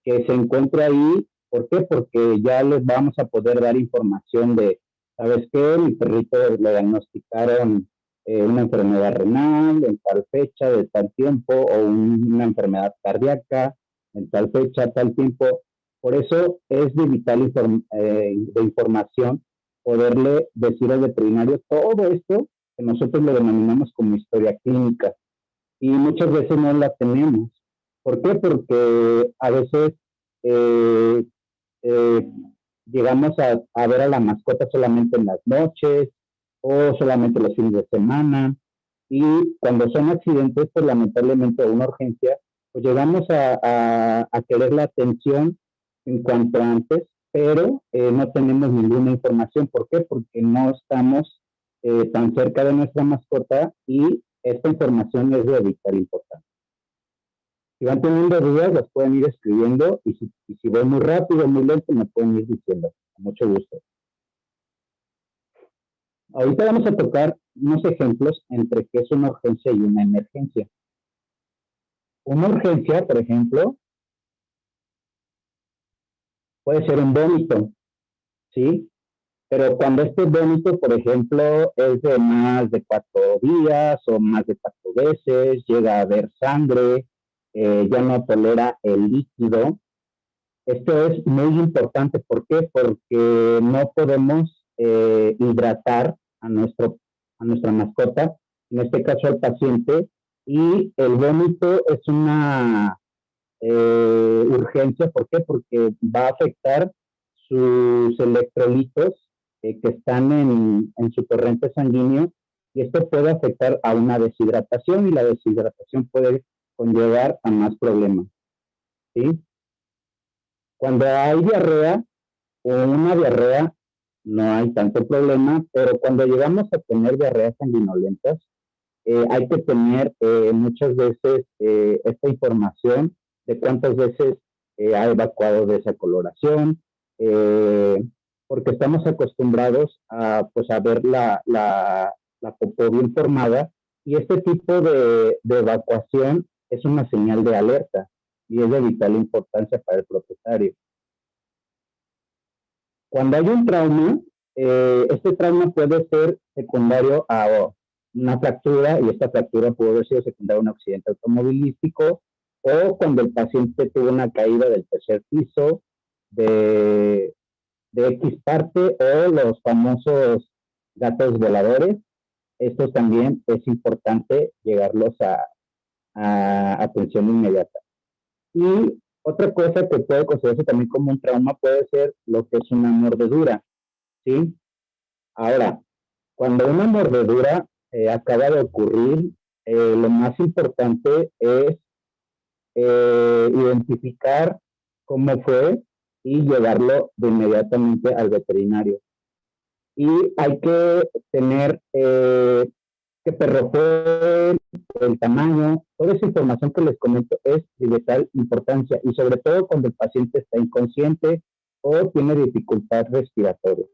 que se encuentra ahí. ¿Por qué? Porque ya les vamos a poder dar información de, ¿sabes qué? Mi perrito le diagnosticaron una enfermedad renal en tal fecha, de tal tiempo, o una enfermedad cardíaca en tal fecha, tal tiempo. Por eso es de vital de información poderle decir al veterinario todo esto que nosotros lo denominamos como historia clínica. Y muchas veces no la tenemos. ¿Por qué? Porque a veces llegamos a ver a la mascota solamente en las noches o solamente los fines de semana. Y cuando son accidentes, pues lamentablemente una urgencia, pues llegamos a querer la atención en cuanto antes, pero no tenemos ninguna información. ¿Por qué? Porque no estamos tan cerca de nuestra mascota y esta información es de vital importancia. Si van teniendo dudas, las pueden ir escribiendo y si voy muy rápido o muy lento, me pueden ir diciendo. Con mucho gusto. Ahorita vamos a tocar unos ejemplos entre qué es una urgencia y una emergencia. Una urgencia, por ejemplo, puede ser un vómito, ¿sí? Pero cuando este vómito, por ejemplo, es de más de 4 días o más de 4 veces, llega a haber sangre, ya no tolera el líquido. Esto es muy importante. ¿Por qué? Porque no podemos hidratar a nuestra mascota, en este caso al paciente, y el vómito es una urgencia. ¿Por qué? Porque va a afectar sus electrolitos que están en su torrente sanguíneo y esto puede afectar a una deshidratación y la deshidratación puede conllevar a más problemas, ¿sí? Cuando hay diarrea o una diarrea no hay tanto problema, pero cuando llegamos a tener diarreas sanguinolentas hay que tener muchas veces esta información de cuántas veces ha evacuado de esa coloración, porque estamos acostumbrados a, pues, a ver la popó bien formada, y este tipo de evacuación es una señal de alerta y es de vital importancia para el propietario. Cuando hay un trauma, este trauma puede ser secundario a una fractura, y esta fractura puede haber sido secundaria a un accidente automovilístico, o cuando el paciente tuvo una caída del tercer piso, de X parte, o los famosos gatos voladores. Estos también es importante llegarlos a atención inmediata. Y otra cosa que puede considerarse también como un trauma puede ser lo que es una mordedura, ¿sí? Ahora, cuando una mordedura acaba de ocurrir, lo más importante es identificar cómo fue y llevarlo de inmediatamente al veterinario. Y hay que tener qué perro fue, el tamaño, toda esa información que les comento es de vital importancia, y sobre todo cuando el paciente está inconsciente o tiene dificultad respiratoria.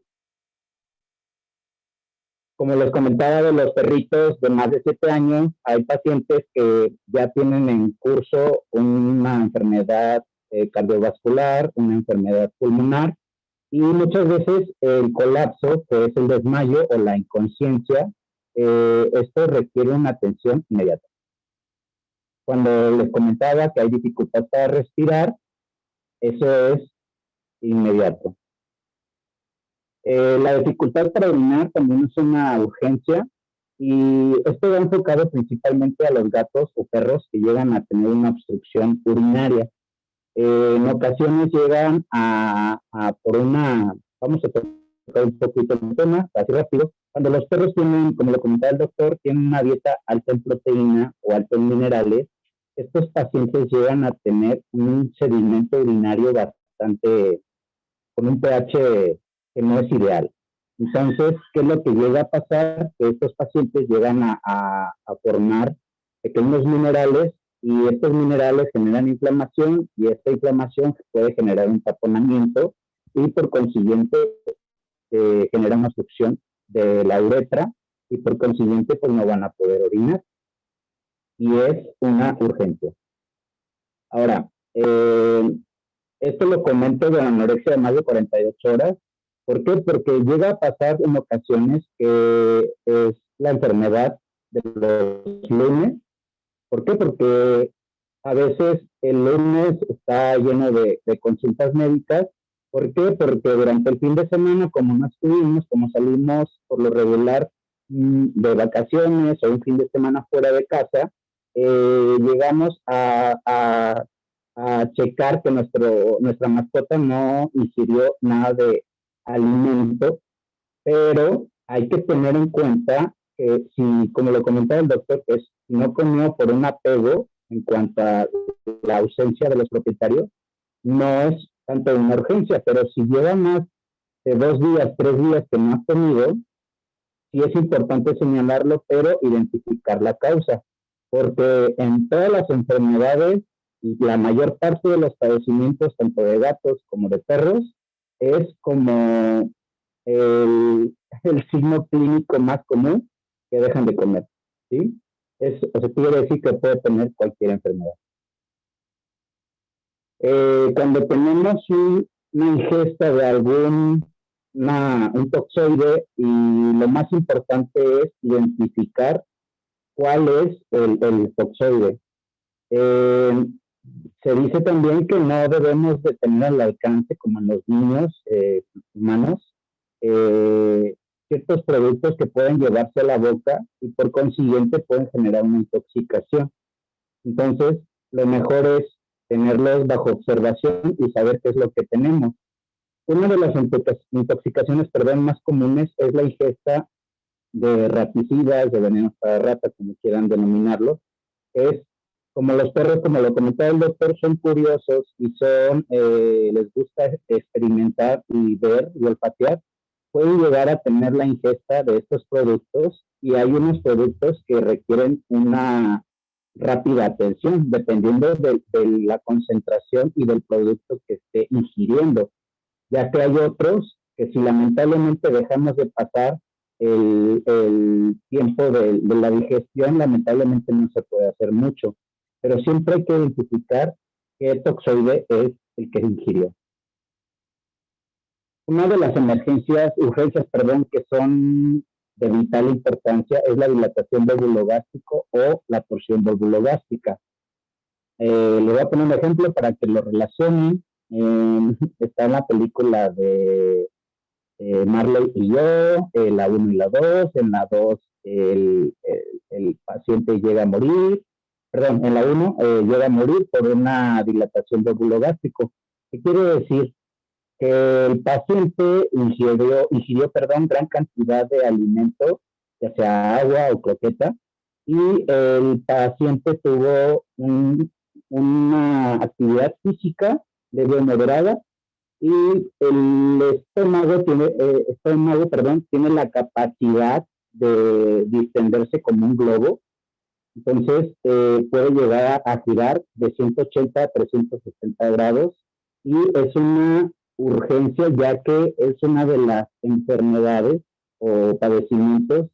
Como les comentaba de los perritos de más de 7 años, hay pacientes que ya tienen en curso una enfermedad cardiovascular, una enfermedad pulmonar, y muchas veces el colapso, que es el desmayo o la inconsciencia, esto requiere una atención inmediata. Cuando les comentaba que hay dificultad para respirar, eso es inmediato. La dificultad para orinar también es una urgencia, y esto va enfocado principalmente a los gatos o perros que llegan a tener una obstrucción urinaria. En ocasiones llegan por una, vamos a tocar un poquito el tema, así rápido. Cuando los perros tienen, como lo comentaba el doctor, tienen una dieta alta en proteína o alta en minerales, estos pacientes llegan a tener un sedimento urinario bastante, con un pH que no es ideal. Entonces, ¿qué es lo que llega a pasar? Que estos pacientes llegan a formar pequeños minerales, y estos minerales generan inflamación, y esta inflamación puede generar un taponamiento, y por consiguiente genera una obstrucción de la uretra, y por consiguiente pues no van a poder orinar, y es una urgencia. Ahora, esto lo comento de la anorexia de más de 48 horas. ¿Por qué? Porque llega a pasar en ocasiones que es la enfermedad de los lunes. ¿Por qué? Porque a veces el lunes está lleno de consultas médicas. ¿Por qué? Porque durante el fin de semana, como no estuvimos, como salimos por lo regular de vacaciones o un fin de semana fuera de casa, llegamos a checar que nuestra mascota no ingirió nada de alimento, pero hay que tener en cuenta que si, como lo comentaba el doctor, pues si no comió por un apego en cuanto a la ausencia de los propietarios, no es tanto una urgencia, pero si lleva más de 2 días, 3 días que no ha comido, sí es importante señalarlo, pero identificar la causa, porque en todas las enfermedades y la mayor parte de los padecimientos, tanto de gatos como de perros, es como el signo clínico más común, que dejan de comer, ¿sí? O sea, quiere decir que puede tener cualquier enfermedad. Cuando tenemos una ingesta de un toxoide, y lo más importante es identificar cuál es el toxoide. Se dice también que no debemos de tener al alcance, como en los niños humanos, ciertos productos que pueden llevarse a la boca y por consiguiente pueden generar una intoxicación. Entonces, lo mejor es tenerlos bajo observación y saber qué es lo que tenemos. Una de las intoxicaciones más comunes es la ingesta de raticidas, de venenos para rata, como quieran denominarlo. Es como los perros, como lo comentaba el doctor, son curiosos y les gusta experimentar y ver y olfatear. Pueden llegar a tener la ingesta de estos productos, y hay unos productos que requieren una rápida atención, dependiendo de la concentración y del producto que esté ingiriendo, ya que hay otros que si lamentablemente dejamos de pasar el tiempo de la digestión, lamentablemente no se puede hacer mucho, pero siempre hay que identificar qué toxoide es el que ingirió. Una de las urgencias, que son de vital importancia es la dilatación valvulogástrico o la torsión valvulogástrica. Le voy a poner un ejemplo para que lo relacionen. Está en la película de Marley y yo, la 1 y la 2. En la 2 el paciente llega a morir, perdón, en la 1 llega a morir por una dilatación valvulogástrico. ¿Qué quiere decir? Que el paciente ingirió gran cantidad de alimento, ya sea agua o croqueta, y el paciente tuvo una actividad física leve o moderada, y el estómago tiene la capacidad de distenderse como un globo. Entonces puede llegar a girar de 180 a 360 grados, y es una urgencia, ya que es una de las enfermedades o padecimientos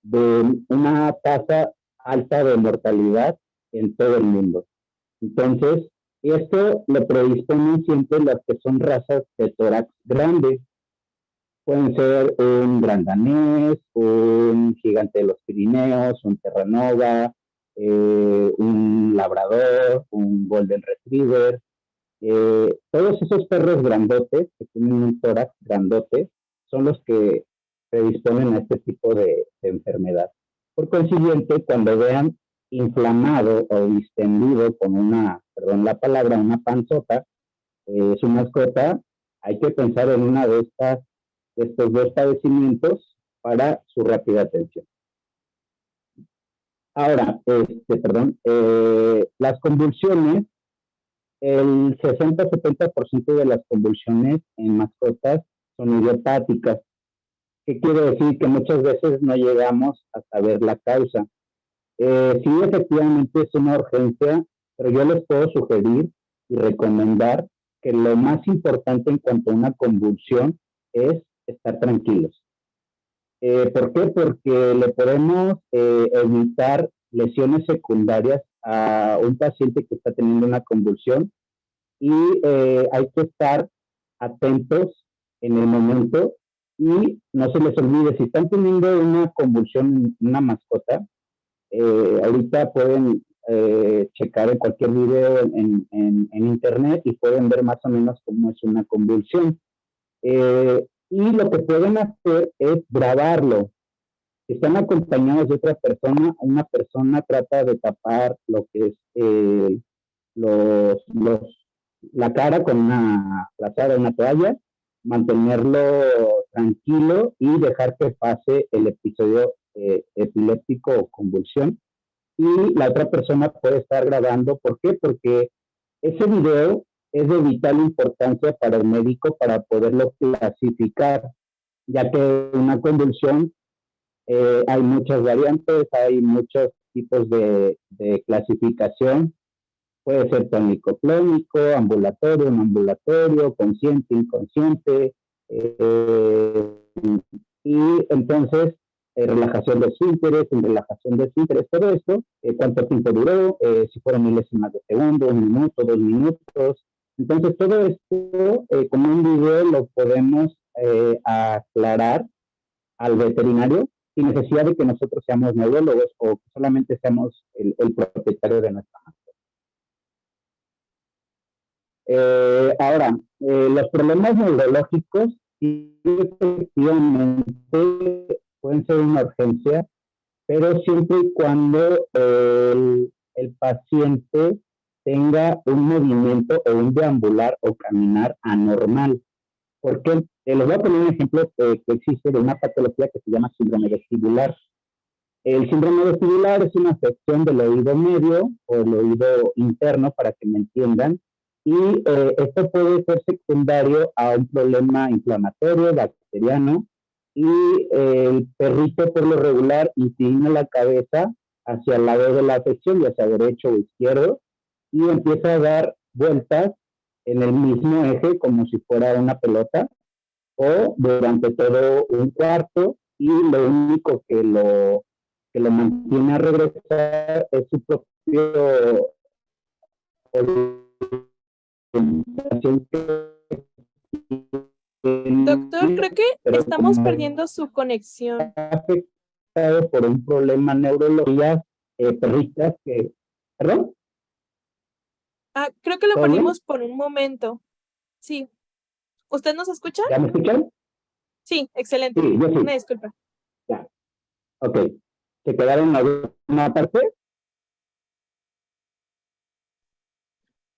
de una tasa alta de mortalidad en todo el mundo. Entonces, esto lo predisponen siempre las que son razas de tórax grande. Pueden ser un gran danés, un gigante de los Pirineos, un terranova, un labrador, un golden retriever. Todos esos perros grandotes que tienen un tórax grandote son los que predisponen a este tipo de enfermedad. Por consiguiente, cuando vean inflamado o distendido con una panzota, su mascota, hay que pensar en una de estos dos padecimientos para su rápida atención. Ahora, las convulsiones, el 60-70% de las convulsiones en mascotas son idiopáticas. ¿Qué quiere decir? Que muchas veces no llegamos a saber la causa. Sí, efectivamente es una urgencia, pero yo les puedo sugerir y recomendar que lo más importante en cuanto a una convulsión es estar tranquilos. ¿Por qué? Porque le podemos evitar lesiones secundarias a un paciente que está teniendo una convulsión, y hay que estar atentos en el momento, y no se les olvide, si están teniendo una convulsión una mascota, ahorita pueden checar en cualquier video en internet y pueden ver más o menos cómo es una convulsión. Y lo que pueden hacer es grabarlo. Si están acompañados de otra persona, una persona trata de tapar lo que es la cara con una frazada, una toalla, mantenerlo tranquilo y dejar que pase el episodio epiléptico o convulsión, y la otra persona puede estar grabando. ¿Por qué? Porque ese video es de vital importancia para el médico para poderlo clasificar, ya que una convulsión hay muchas variantes, hay muchos tipos de clasificación. Puede ser tónico-clónico, ambulatorio, no ambulatorio, consciente, inconsciente, y entonces relajación de esfínteres, todo esto, cuánto tiempo duró, si fueron milésimas de segundo, 1 minuto, 2 minutos. Entonces todo esto con un video lo podemos aclarar al veterinario sin necesidad de que nosotros seamos neurólogos o que solamente seamos el propietario de nuestra mascota. Ahora, los problemas neurológicos sí, efectivamente pueden ser una urgencia, pero siempre y cuando el paciente tenga un movimiento o un deambular o caminar anormal. Porque les voy a poner un ejemplo que existe de una patología que se llama síndrome vestibular. El síndrome vestibular es una afección del oído medio o el oído interno, para que me entiendan, y esto puede ser secundario a un problema inflamatorio, bacteriano, y el perrito por lo regular inclina la cabeza hacia el lado de la afección, ya sea derecho o izquierdo, y empieza a dar vueltas en el mismo eje como si fuera una pelota, o durante todo un cuarto, y lo único que lo mantiene a regresar es su propio orientación Doctor, creo que pero estamos como perdiendo su conexión. está afectado por un problema neurológico, perritas que, ¿perdón? Ah, creo que lo ¿Todo bien? perdimos por un momento. Sí. ¿Usted nos escucha? ¿Ya me escuchan? Sí, Sí, excelente. yo sí. Una disculpa. Ya. Ok. ¿Se quedaron en alguna parte?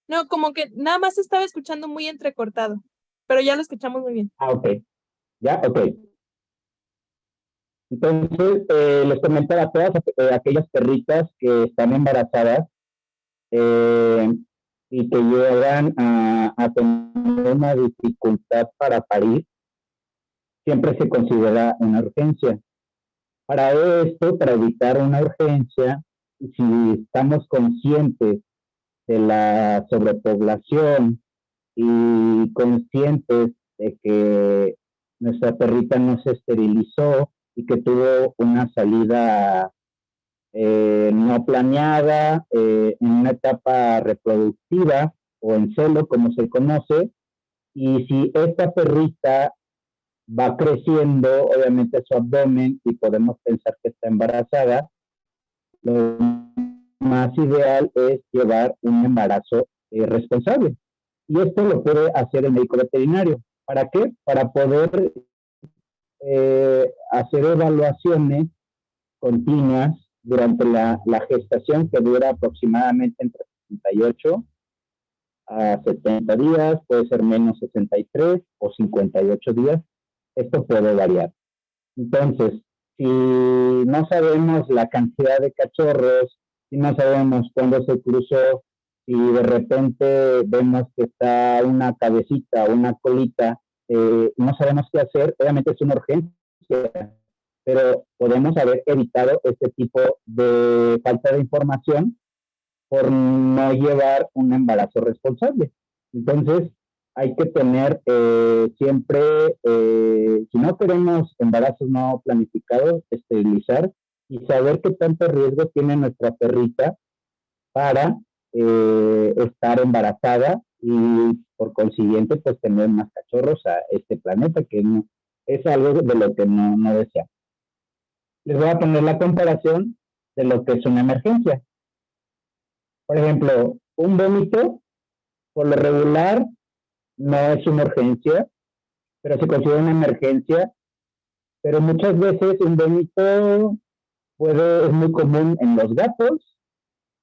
No, como que nada más estaba escuchando muy entrecortado, pero ya lo escuchamos muy bien. Ah, ok. Ya, ok. Entonces, les comentaba a todas aquellas perritas que están embarazadas eh, y que llegan a tener una dificultad para parir, siempre se considera una urgencia. Para esto, para evitar una urgencia, si estamos conscientes de la sobrepoblación y conscientes de que nuestra perrita no se esterilizó y que tuvo una salida no planeada en una etapa reproductiva o en celo, como se conoce, y si esta perrita va creciendo, obviamente su abdomen, y podemos pensar que está embarazada, lo más ideal es llevar un embarazo responsable. Y esto lo puede hacer el médico veterinario. ¿Para qué? Para poder hacer evaluaciones continuas durante la gestación, que dura aproximadamente entre 68 a 70 días, puede ser menos 63 o 58 días. Esto puede variar. Entonces, si no sabemos la cantidad de cachorros, si no sabemos cuándo se cruzó, si de repente vemos que está una cabecita o una colita, no sabemos qué hacer, obviamente es una urgencia, pero podemos haber evitado este tipo de falta de información por no llevar un embarazo responsable. Entonces, hay que tener siempre, si no queremos embarazos no planificados, esterilizar y saber qué tanto riesgo tiene nuestra perrita para estar embarazada y por consiguiente pues tener más cachorros a este planeta, que no, es algo de lo que no deseamos. Les voy a poner la comparación de lo que es una emergencia. Por ejemplo, un vómito, por lo regular, no es una urgencia, pero se considera una emergencia. Pero muchas veces un vómito es muy común en los gatos,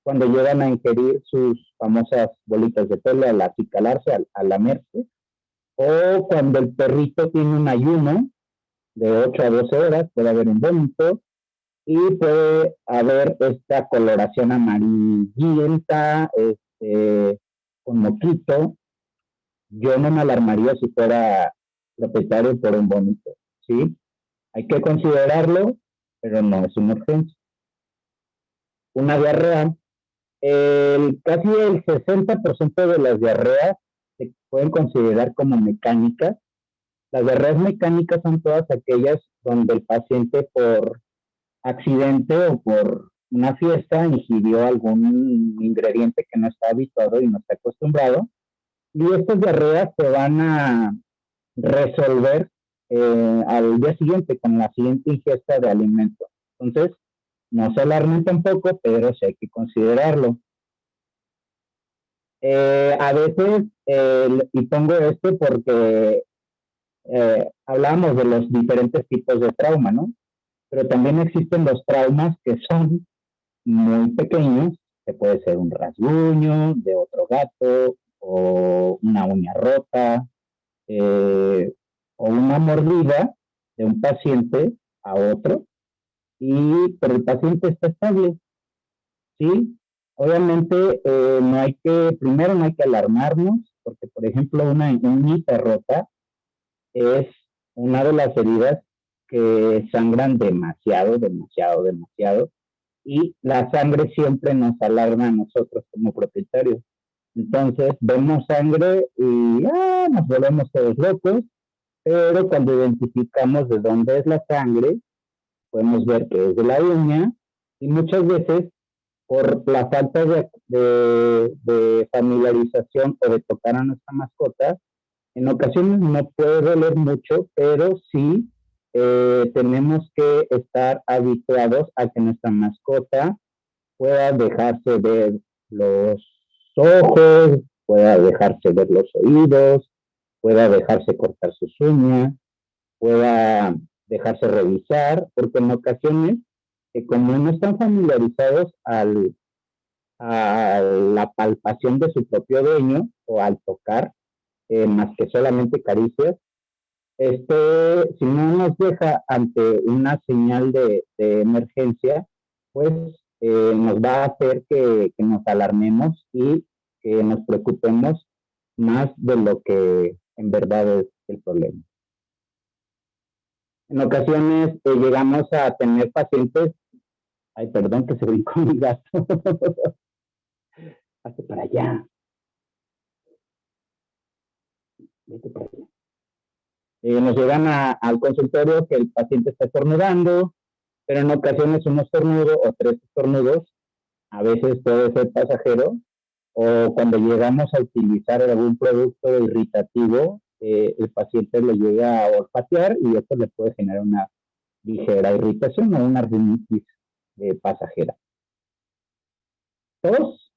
cuando llegan a ingerir sus famosas bolitas de pelo al acicalarse, al lamerse, o cuando el perrito tiene un ayuno de 8 a 12 horas, puede haber un vómito, y puede haber esta coloración amarillenta, con moquito. Yo no me alarmaría si fuera propietario por un vómito, ¿sí? Hay que considerarlo, pero no es una urgencia. Una diarrea, casi el 60% de las diarreas se pueden considerar como mecánicas. Las diarreas mecánicas son todas aquellas donde el paciente por accidente o por una fiesta ingirió algún ingrediente que no está habituado y no está acostumbrado. Y estas diarreas se van a resolver al día siguiente con la siguiente ingesta de alimento. Entonces, no se alarmen tampoco, pero sí hay que considerarlo. A veces, y pongo esto porque hablamos de los diferentes tipos de trauma, ¿no? Pero también existen los traumas que son muy pequeños, que puede ser un rasguño de otro gato o una uña rota, o una mordida de un paciente a otro, pero el paciente está estable, ¿sí? Obviamente primero no hay que alarmarnos, porque por ejemplo una uñita rota es una de las heridas que sangran demasiado, demasiado, demasiado, y la sangre siempre nos alarma a nosotros como propietarios. Entonces vemos sangre y nos volvemos todos locos, pero cuando identificamos de dónde es la sangre, podemos ver que es de la uña y muchas veces por la falta de familiarización o de tocar a nuestra mascota, en ocasiones no puede doler mucho, pero sí tenemos que estar habituados a que nuestra mascota pueda dejarse ver los ojos, pueda dejarse ver los oídos, pueda dejarse cortar sus uñas, pueda dejarse revisar, porque en ocasiones, como no están familiarizados a la palpación de su propio dueño o al tocar, más que solamente caricias, si no nos deja ante una señal de emergencia, pues nos va a hacer que nos alarmemos y que nos preocupemos más de lo que en verdad es el problema. En ocasiones llegamos a tener pacientes, ay, perdón que se brincó mi gato, hazte para allá, vete para allá. Nos llegan al consultorio que el paciente está estornudando, pero en ocasiones un estornudo o 3 estornudos a veces puede ser pasajero, o cuando llegamos a utilizar algún producto irritativo, el paciente lo llega a olfatear y esto le puede generar una ligera irritación o una rinitis pasajera. Tos,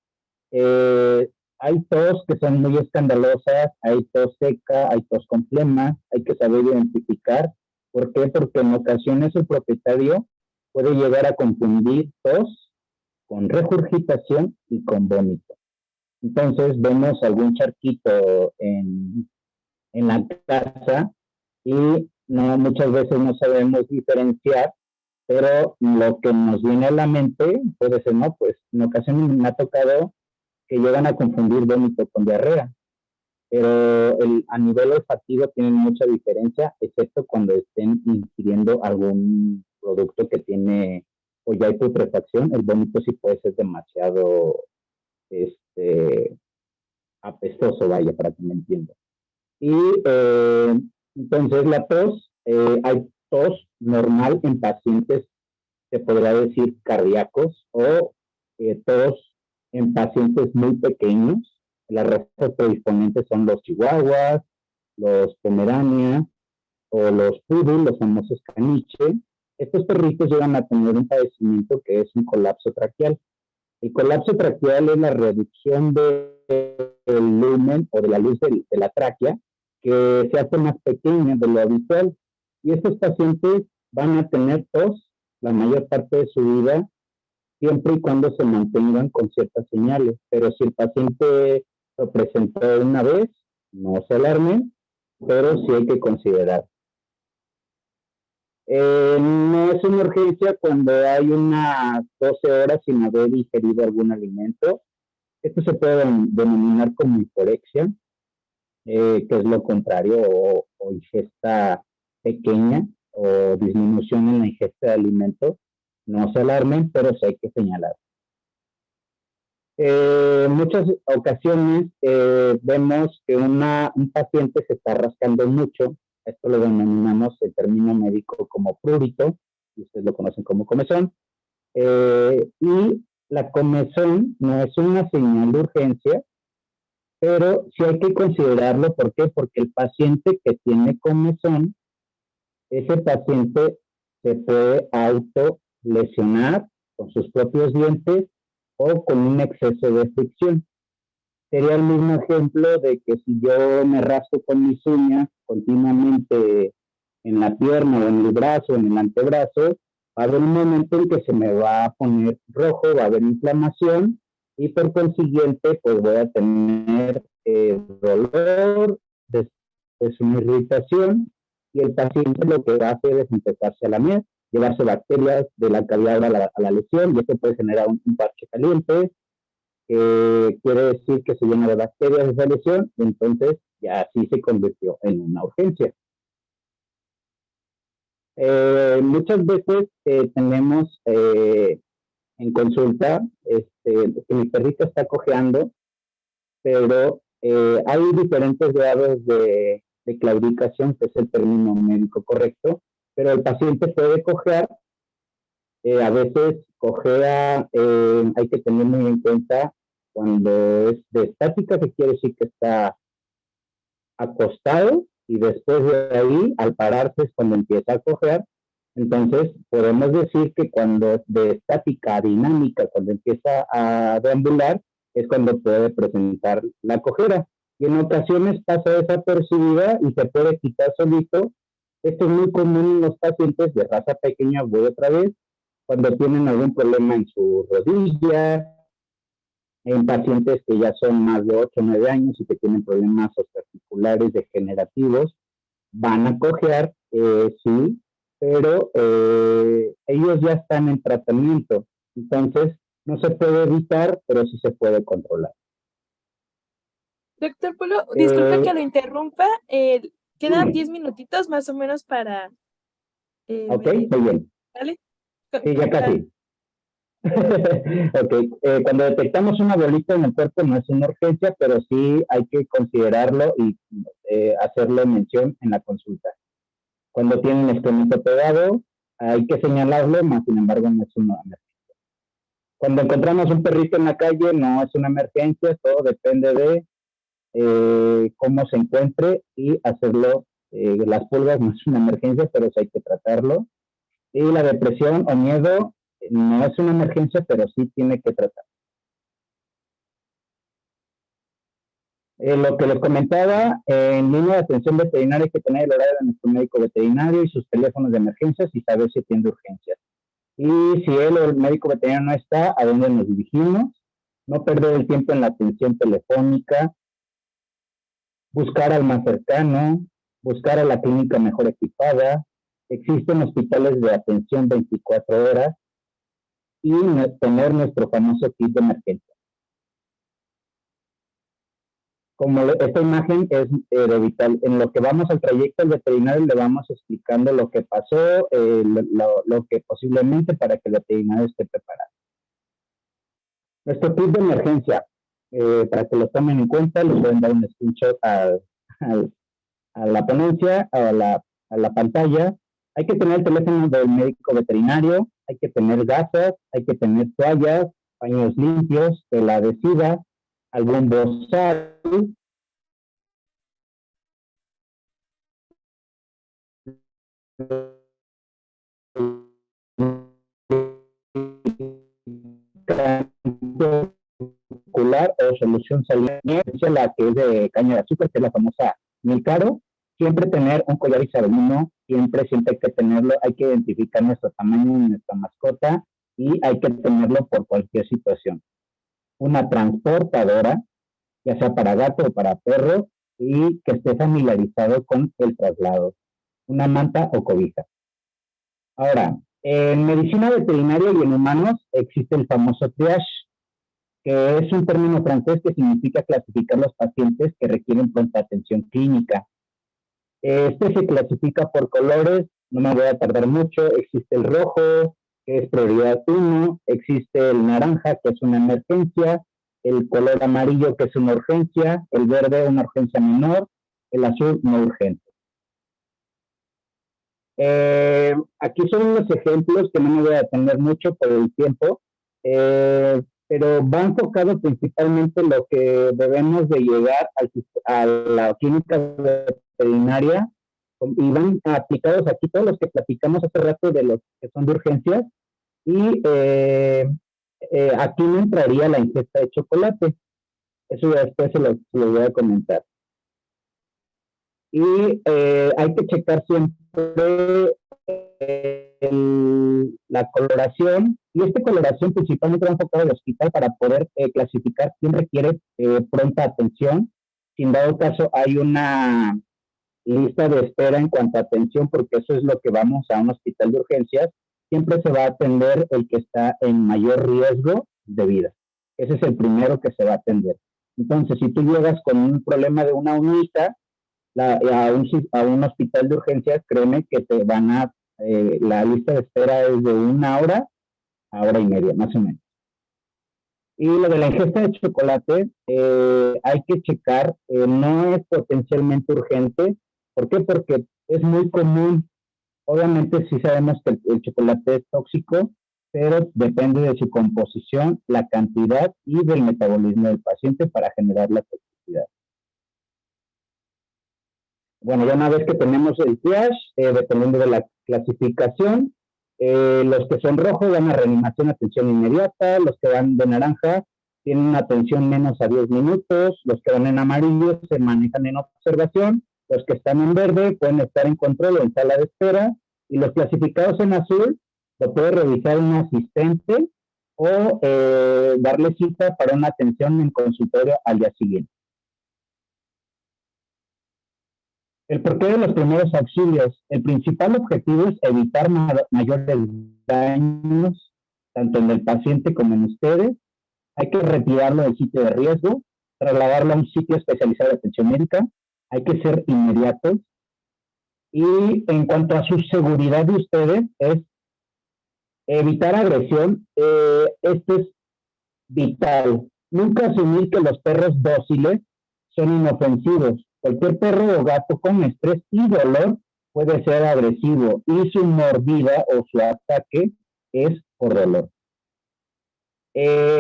hay tos que son muy escandalosas, hay tos seca, hay tos con flema, hay que saber identificar. ¿Por qué? Porque en ocasiones el propietario puede llegar a confundir tos con regurgitación y con vómito. Entonces vemos algún charquito en la casa y muchas veces no sabemos diferenciar, pero lo que nos viene a la mente puede ser, no, pues en ocasiones me ha tocado que llegan a confundir vómito con diarrea, pero a nivel olfativo tienen mucha diferencia, excepto cuando estén ingiriendo algún producto que tiene o ya hay putrefacción. El vómito sí puede ser demasiado apestoso, vaya, para que me entiendan. Y entonces la tos, hay tos normal en pacientes, se podrá decir, cardíacos, o tos en pacientes muy pequeños. Las razas predisponentes son los chihuahuas, los pomerania o los poodle, los famosos caniche. Estos perritos llegan a tener un padecimiento que es un colapso traqueal. El colapso traqueal es la reducción del lumen o de la luz de la tráquea, que se hace más pequeña de lo habitual. Y estos pacientes van a tener tos la mayor parte de su vida, siempre y cuando se mantengan con ciertas señales. Pero si el paciente lo presentó una vez, no se alarmen, pero sí hay que considerar. No es una urgencia cuando hay unas 12 horas sin haber ingerido algún alimento. Esto se puede denominar como hiporexia, que es lo contrario, o ingesta pequeña o disminución en la ingesta de alimentos. No se alarmen, pero sí hay que señalar. Muchas ocasiones vemos que un paciente se está rascando mucho. Esto lo denominamos el término médico como prurito, y ustedes lo conocen como comezón. Y la comezón no es una señal de urgencia, pero sí hay que considerarlo. ¿Por qué? Porque el paciente que tiene comezón, ese paciente se puede autolesionar con sus propios dientes o con un exceso de fricción. Sería el mismo ejemplo de que si yo me rasco con mis uñas continuamente en la pierna o en el brazo, en el antebrazo, va a haber un momento en que se me va a poner rojo, va a haber inflamación y por consiguiente pues voy a tener dolor, después una irritación, y el paciente lo que va a hacer es empezarse a lamer, llevarse bacterias de la cavidad a la lesión, y esto puede generar un parche caliente, quiere decir que se llena de bacterias esa lesión, y entonces ya así se convirtió en una urgencia. Muchas veces tenemos en consulta, que mi perrito está cojeando, pero hay diferentes grados de claudicación, que es el término médico correcto, pero el paciente puede cojear, a veces cojea, hay que tener muy en cuenta cuando es de estática, que quiere decir que está acostado, y después de ahí, al pararse es cuando empieza a cojear. Entonces, podemos decir que cuando es de estática a dinámica, cuando empieza a deambular, es cuando puede presentar la cojera. Y en ocasiones pasa desapercibida y se puede quitar solito. Esto es muy común en los pacientes de raza pequeña, voy otra vez, cuando tienen algún problema en su rodilla, en pacientes que ya son más de 8 o 9 años y que tienen problemas osteoarticulares degenerativos, van a cojear, sí, pero ellos ya están en tratamiento. Entonces, no se puede evitar, pero sí se puede controlar. Doctor Polo, disculpe que lo interrumpa. Quedan Sí. 10 minutitos más o menos para... Ok, muy bien. ¿Vale? Sí, ya casi. Ok, cuando detectamos una bolita en el cuerpo no es una urgencia, pero sí hay que considerarlo y hacerle mención en la consulta. Cuando tiene un excremento pegado, hay que señalarlo, más sin embargo no es una emergencia. Cuando encontramos un perrito en la calle, no es una emergencia, todo depende de cómo se encuentre y hacerlo. Las pulgas no es una emergencia, pero sí hay que tratarlo. Y la depresión o miedo no es una emergencia, pero sí tiene que tratar. Lo que les comentaba, en línea de atención veterinaria hay que tener el horario de nuestro médico veterinario y sus teléfonos de emergencias y saber si atiende urgencias. Y si él o el médico veterinario no está, ¿a dónde nos dirigimos? No perder el tiempo en la atención telefónica, buscar al más cercano, buscar a la clínica mejor equipada. Existen hospitales de atención 24 horas y tener nuestro famoso kit de emergencia. Como esta imagen es vital, en lo que vamos al trayecto al veterinario le vamos explicando lo que pasó, lo que posiblemente, para que el veterinario esté preparado. Nuestro kit de emergencia, para que lo tomen en cuenta, les pueden dar un screenshot a la ponencia, a la pantalla. Hay que tener el teléfono del médico veterinario, hay que tener gasas, hay que tener toallas, paños limpios, tela adhesiva, algún bozal, o solución salina, la que es de caña de azúcar, que es la famosa Milcaro. Siempre tener un collar isabelino, siempre hay que tenerlo, hay que identificar nuestro tamaño de nuestra mascota y hay que tenerlo por cualquier situación. Una transportadora, ya sea para gato o para perro, y que esté familiarizado con el traslado. Una manta o cobija. Ahora, en medicina veterinaria y en humanos existe el famoso triage, que es un término francés que significa clasificar los pacientes que requieren pronta atención clínica. Este se clasifica por colores, no me voy a tardar mucho. Existe el rojo, que es prioridad 1, existe el naranja, que es una emergencia, el color amarillo, que es una urgencia, el verde, una urgencia menor, el azul, no urgente. Aquí son unos ejemplos que no me voy a detener mucho por el tiempo, pero va enfocado principalmente en lo que debemos de llegar a la clínica veterinaria, y van aplicados aquí todos los que platicamos hace rato de los que son de urgencias, y aquí no entraría la ingesta de chocolate. Eso ya después se lo voy a comentar. Y hay que checar siempre la coloración, y esta coloración principalmente va enfocada al hospital para poder clasificar quién requiere pronta atención. Si en dado caso hay una lista de espera en cuanto a atención, porque eso es lo que vamos a un hospital de urgencias, siempre se va a atender el que está en mayor riesgo de vida. Ese es el primero que se va a atender. Entonces, si tú llegas con un problema de una uñita a un hospital de urgencias, créeme que te van a, la lista de espera es de 1 hora a hora y media, más o menos. Y lo de la ingesta de chocolate, hay que checar, no es potencialmente urgente. ¿Por qué? Porque es muy común. Obviamente sí sabemos que el chocolate es tóxico, pero depende de su composición, la cantidad y del metabolismo del paciente para generar la toxicidad. Bueno, ya una vez que tenemos el triage, dependiendo de la clasificación, los que son rojos van a reanimación, atención inmediata, los que van de naranja tienen una atención menos a 10 minutos, los que van en amarillo se manejan en observación, los que están en verde pueden estar en control o en sala de espera, y los clasificados en azul lo puede revisar un asistente o darle cita para una atención en consultorio al día siguiente. El porqué de los primeros auxilios. El principal objetivo es evitar mayores daños, tanto en el paciente como en ustedes. Hay que retirarlo del sitio de riesgo, trasladarlo a un sitio especializado de atención médica. Hay que ser inmediatos. Y en cuanto a su seguridad de ustedes, es evitar agresión. Esto es vital. Nunca asumir que los perros dóciles son inofensivos. Cualquier perro o gato con estrés y dolor puede ser agresivo y su mordida o su ataque es por dolor.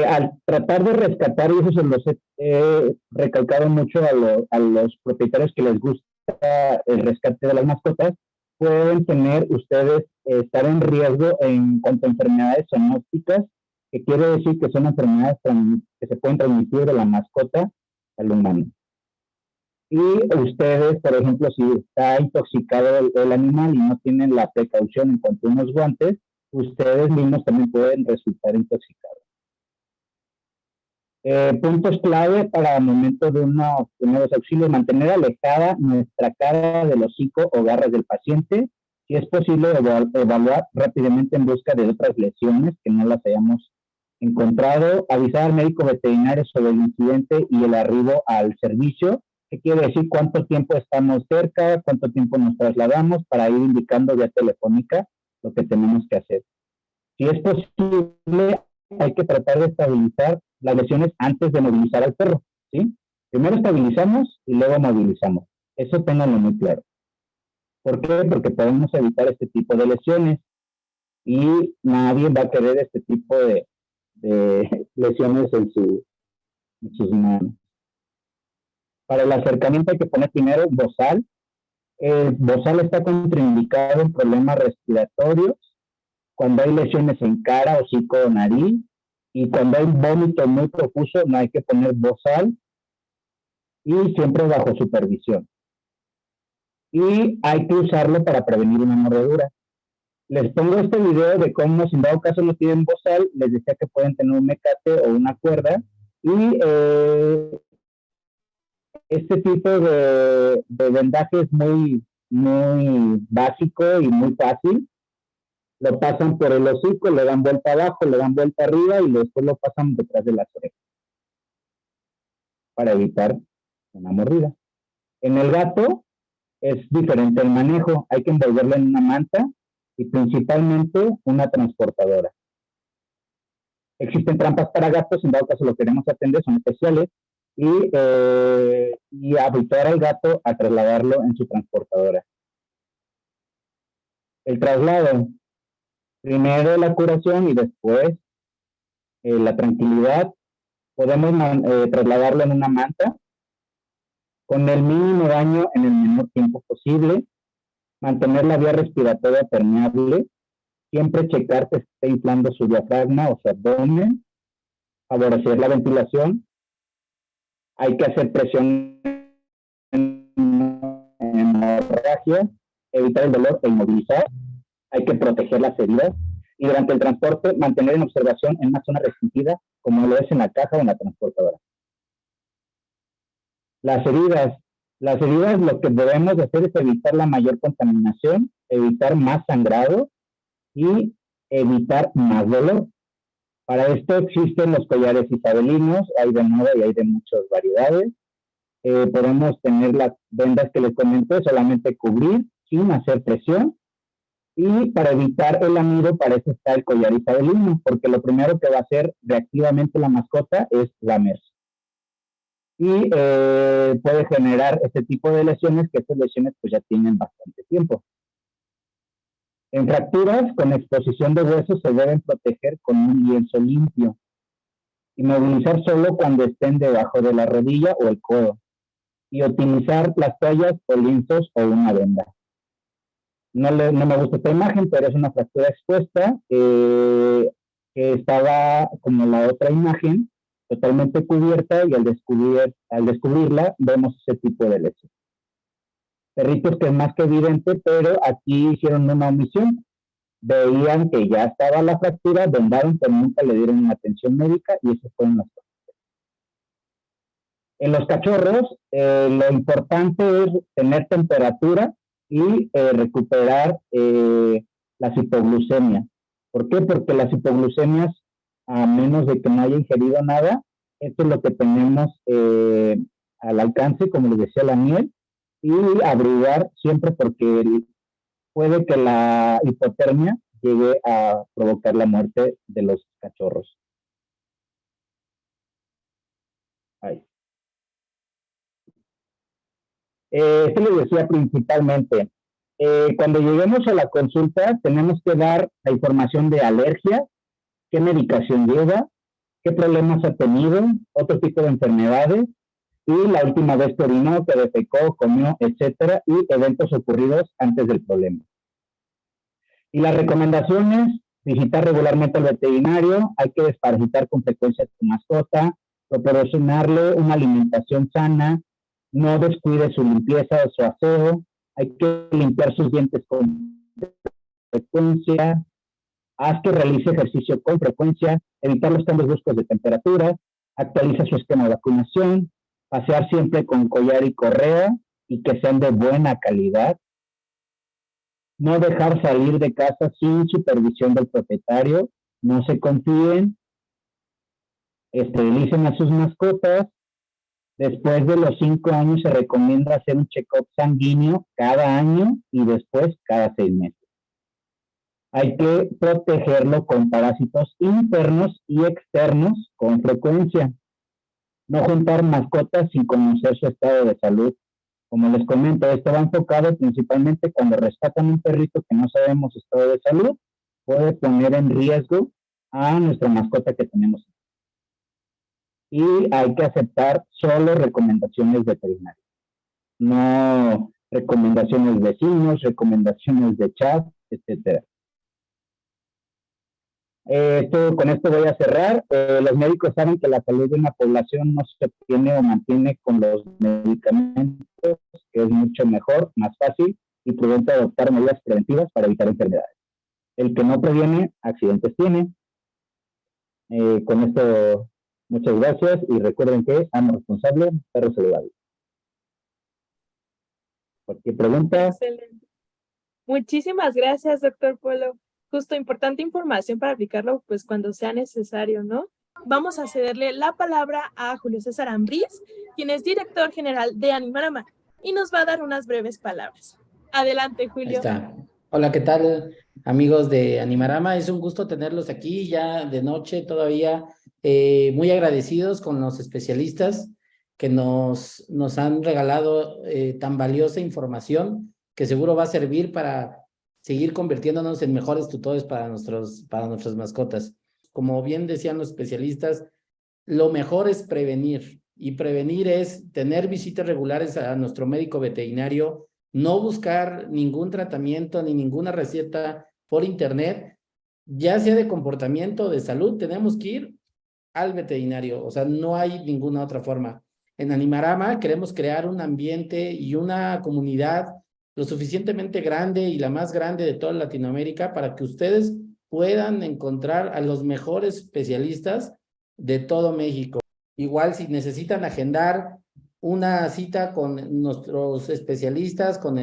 Al tratar de rescatar, y eso se los he recalcado mucho a los propietarios que les gusta el rescate de las mascotas, pueden tener ustedes estar en riesgo en cuanto a enfermedades zoonóticas, que quiere decir que son enfermedades que se pueden transmitir de la mascota al humano. Y ustedes, por ejemplo, si está intoxicado el animal y no tienen la precaución en cuanto a unos guantes, ustedes mismos también pueden resultar intoxicados. Puntos clave para el momento de unos primeros auxilios: mantener alejada nuestra cara del hocico o garras del paciente. Si es posible, evaluar rápidamente en busca de otras lesiones que no las hayamos encontrado. Avisar al médico veterinario sobre el incidente y el arribo al servicio. ¿Qué quiere decir? ¿Cuánto tiempo estamos cerca? ¿Cuánto tiempo nos trasladamos? Para ir indicando vía telefónica lo que tenemos que hacer. Si es posible, hay que tratar de estabilizar las lesiones antes de movilizar al perro, ¿sí? Primero estabilizamos y luego movilizamos. Eso ténganlo muy claro. ¿Por qué? Porque podemos evitar este tipo de lesiones y nadie va a querer este tipo de lesiones en sus manos. Para el acercamiento hay que poner primero bozal. El bozal está contraindicado en problemas respiratorios, cuando hay lesiones en cara, hocico o nariz, y cuando hay vómito muy profuso no hay que poner bozal, y siempre bajo supervisión. Y hay que usarlo para prevenir una mordedura. Les pongo este video de cómo, si en dado caso no tienen bozal, les decía que pueden tener un mecate o una cuerda, y este tipo de vendaje es muy básico y muy fácil. Lo pasan por el hocico, le dan vuelta abajo, le dan vuelta arriba y después lo pasan detrás de las orejas para evitar una mordida. En el gato es diferente el manejo. Hay que envolverlo en una manta y principalmente una transportadora. Existen trampas para gatos, en dado caso lo queremos atender, son especiales, y habituar al gato a trasladarlo en su transportadora. El traslado, primero la curación y después la tranquilidad. Podemos trasladarlo en una manta con el mínimo daño en el menor tiempo posible, mantener la vía respiratoria permeable, siempre checar que esté inflando su diafragma o su abdomen, favorecer la ventilación. Hay que hacer presión en hemorragia, evitar el dolor e inmovilizar. Hay que proteger las heridas y durante el transporte mantener en observación en una zona restringida como lo es en la caja o en la transportadora. Las heridas lo que debemos hacer es evitar la mayor contaminación, evitar más sangrado y evitar más dolor. Para esto existen los collares isabelinos, hay de moda y hay de muchas variedades. Podemos tener las vendas que les comenté, solamente cubrir sin hacer presión. Y para evitar el anido, para eso está el collar isabelino, porque lo primero que va a hacer reactivamente la mascota es lamerse. Y puede generar este tipo de lesiones, que estas lesiones pues ya tienen bastante tiempo. En fracturas con exposición de huesos se deben proteger con un lienzo limpio. Inmovilizar solo cuando estén debajo de la rodilla o el codo. Y utilizar las toallas o lienzos o una venda. No me gusta esta imagen, pero es una fractura expuesta que estaba como la otra imagen, totalmente cubierta, y al descubrirla vemos ese tipo de lesión. Perritos que es más que evidente, pero aquí hicieron una omisión. Veían que ya estaba la fractura, vendaron, pero nunca le dieron una atención médica, y esas fueron las cosas. En los cachorros, lo importante es tener temperatura y recuperar la hipoglucemia. ¿Por qué? Porque las hipoglucemias, a menos de que no haya ingerido nada, esto es lo que tenemos al alcance, como les decía, la miel, y abrigar siempre, porque puede que la hipotermia llegue a provocar la muerte de los cachorros. Ahí. Esto les decía principalmente, cuando lleguemos a la consulta tenemos que dar la información de alergia, qué medicación lleva, qué problemas ha tenido, otro tipo de enfermedades, y la última vez que orinó, que defecó, comió, etcétera, y eventos ocurridos antes del problema. Y las recomendaciones: visitar regularmente al veterinario, hay que desparasitar con frecuencia a tu mascota, proporcionarle una alimentación sana, no descuide su limpieza o su aseo, hay que limpiar sus dientes con frecuencia, haz que realice ejercicio con frecuencia, evitar los cambios bruscos de temperatura, actualiza su esquema de vacunación, pasear siempre con collar y correa y que sean de buena calidad, no dejar salir de casa sin supervisión del propietario, no se confíen, esterilicen a sus mascotas. Después de los 5 años se recomienda hacer un check-up sanguíneo cada año y después cada 6 meses. Hay que protegerlo con parásitos internos y externos con frecuencia. No juntar mascotas sin conocer su estado de salud. Como les comento, esto va enfocado principalmente cuando rescatan un perrito que no sabemos su estado de salud, puede poner en riesgo a nuestra mascota que tenemos. Y hay que aceptar solo recomendaciones veterinarias, no recomendaciones de vecinos, recomendaciones de chat, etc. Con esto voy a cerrar. Los médicos saben que la salud de una población no se obtiene o mantiene con los medicamentos, que es mucho mejor, más fácil y prudente adoptar medidas preventivas para evitar enfermedades. El que no previene, accidentes tiene. Con esto, muchas gracias y recuerden que amo responsable, perro saludable. ¿Cualquier pregunta? Excelente. Muchísimas gracias, doctor Polo. Justo importante información para aplicarlo pues cuando sea necesario, ¿no? Vamos a cederle la palabra a Julio César Ambriz, quien es director general de Animarama, y nos va a dar unas breves palabras. Adelante, Julio. Ahí está. Hola, ¿qué tal, amigos de Animarama? Es un gusto tenerlos aquí ya de noche todavía, muy agradecidos con los especialistas que nos han regalado tan valiosa información que seguro va a servir para seguir convirtiéndonos en mejores tutores para nuestras mascotas. Como bien decían los especialistas, lo mejor es prevenir, y prevenir es tener visitas regulares a nuestro médico veterinario, no buscar ningún tratamiento ni ninguna receta por internet, ya sea de comportamiento o de salud, tenemos que ir al veterinario, o sea, no hay ninguna otra forma. En Animarama queremos crear un ambiente y una comunidad lo suficientemente grande y la más grande de toda Latinoamérica para que ustedes puedan encontrar a los mejores especialistas de todo México. Igual si necesitan agendar una cita con nuestros especialistas, con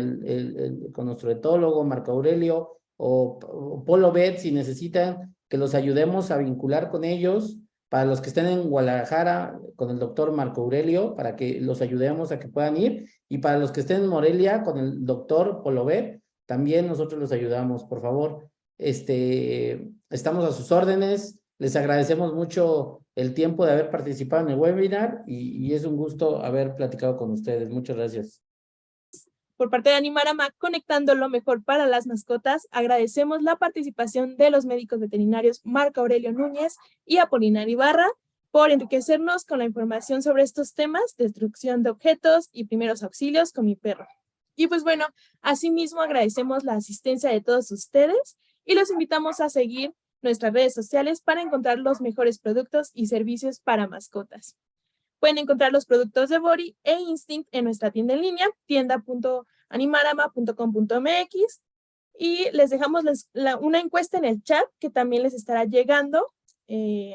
nuestro etólogo Marco Aurelio o Polo Vet, si necesitan que los ayudemos a vincular con ellos, para los que estén en Guadalajara, con el doctor Marco Aurelio, para que los ayudemos a que puedan ir, y para los que estén en Morelia, con el doctor Polo Vet, también nosotros los ayudamos, por favor. Estamos a sus órdenes. Les agradecemos mucho el tiempo de haber participado en el webinar y es un gusto haber platicado con ustedes. Muchas gracias. Por parte de Animarama, conectando lo mejor para las mascotas, agradecemos la participación de los médicos veterinarios Marco Aurelio Núñez y Apolinar Ibarra por enriquecernos con la información sobre estos temas, destrucción de objetos y primeros auxilios con mi perro. Y pues bueno, asimismo agradecemos la asistencia de todos ustedes y los invitamos a seguir nuestras redes sociales para encontrar los mejores productos y servicios para mascotas. Pueden encontrar los productos de Bori e Instinct en nuestra tienda en línea, tienda.animarama.com.mx, y les dejamos una encuesta en el chat que también les estará llegando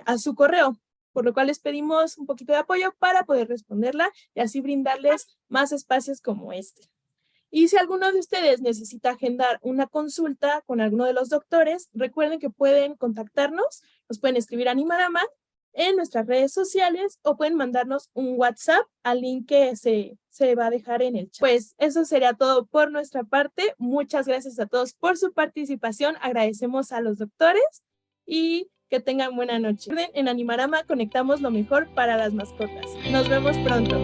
a su correo, por lo cual les pedimos un poquito de apoyo para poder responderla y así brindarles más espacios como este. Y si alguno de ustedes necesita agendar una consulta con alguno de los doctores, recuerden que pueden contactarnos, nos pueden escribir a Animarama en nuestras redes sociales o pueden mandarnos un WhatsApp al link que se va a dejar en el chat. Pues eso sería todo por nuestra parte. Muchas gracias a todos por su participación. Agradecemos a los doctores y que tengan buena noche. En Animarama conectamos lo mejor para las mascotas. Nos vemos pronto.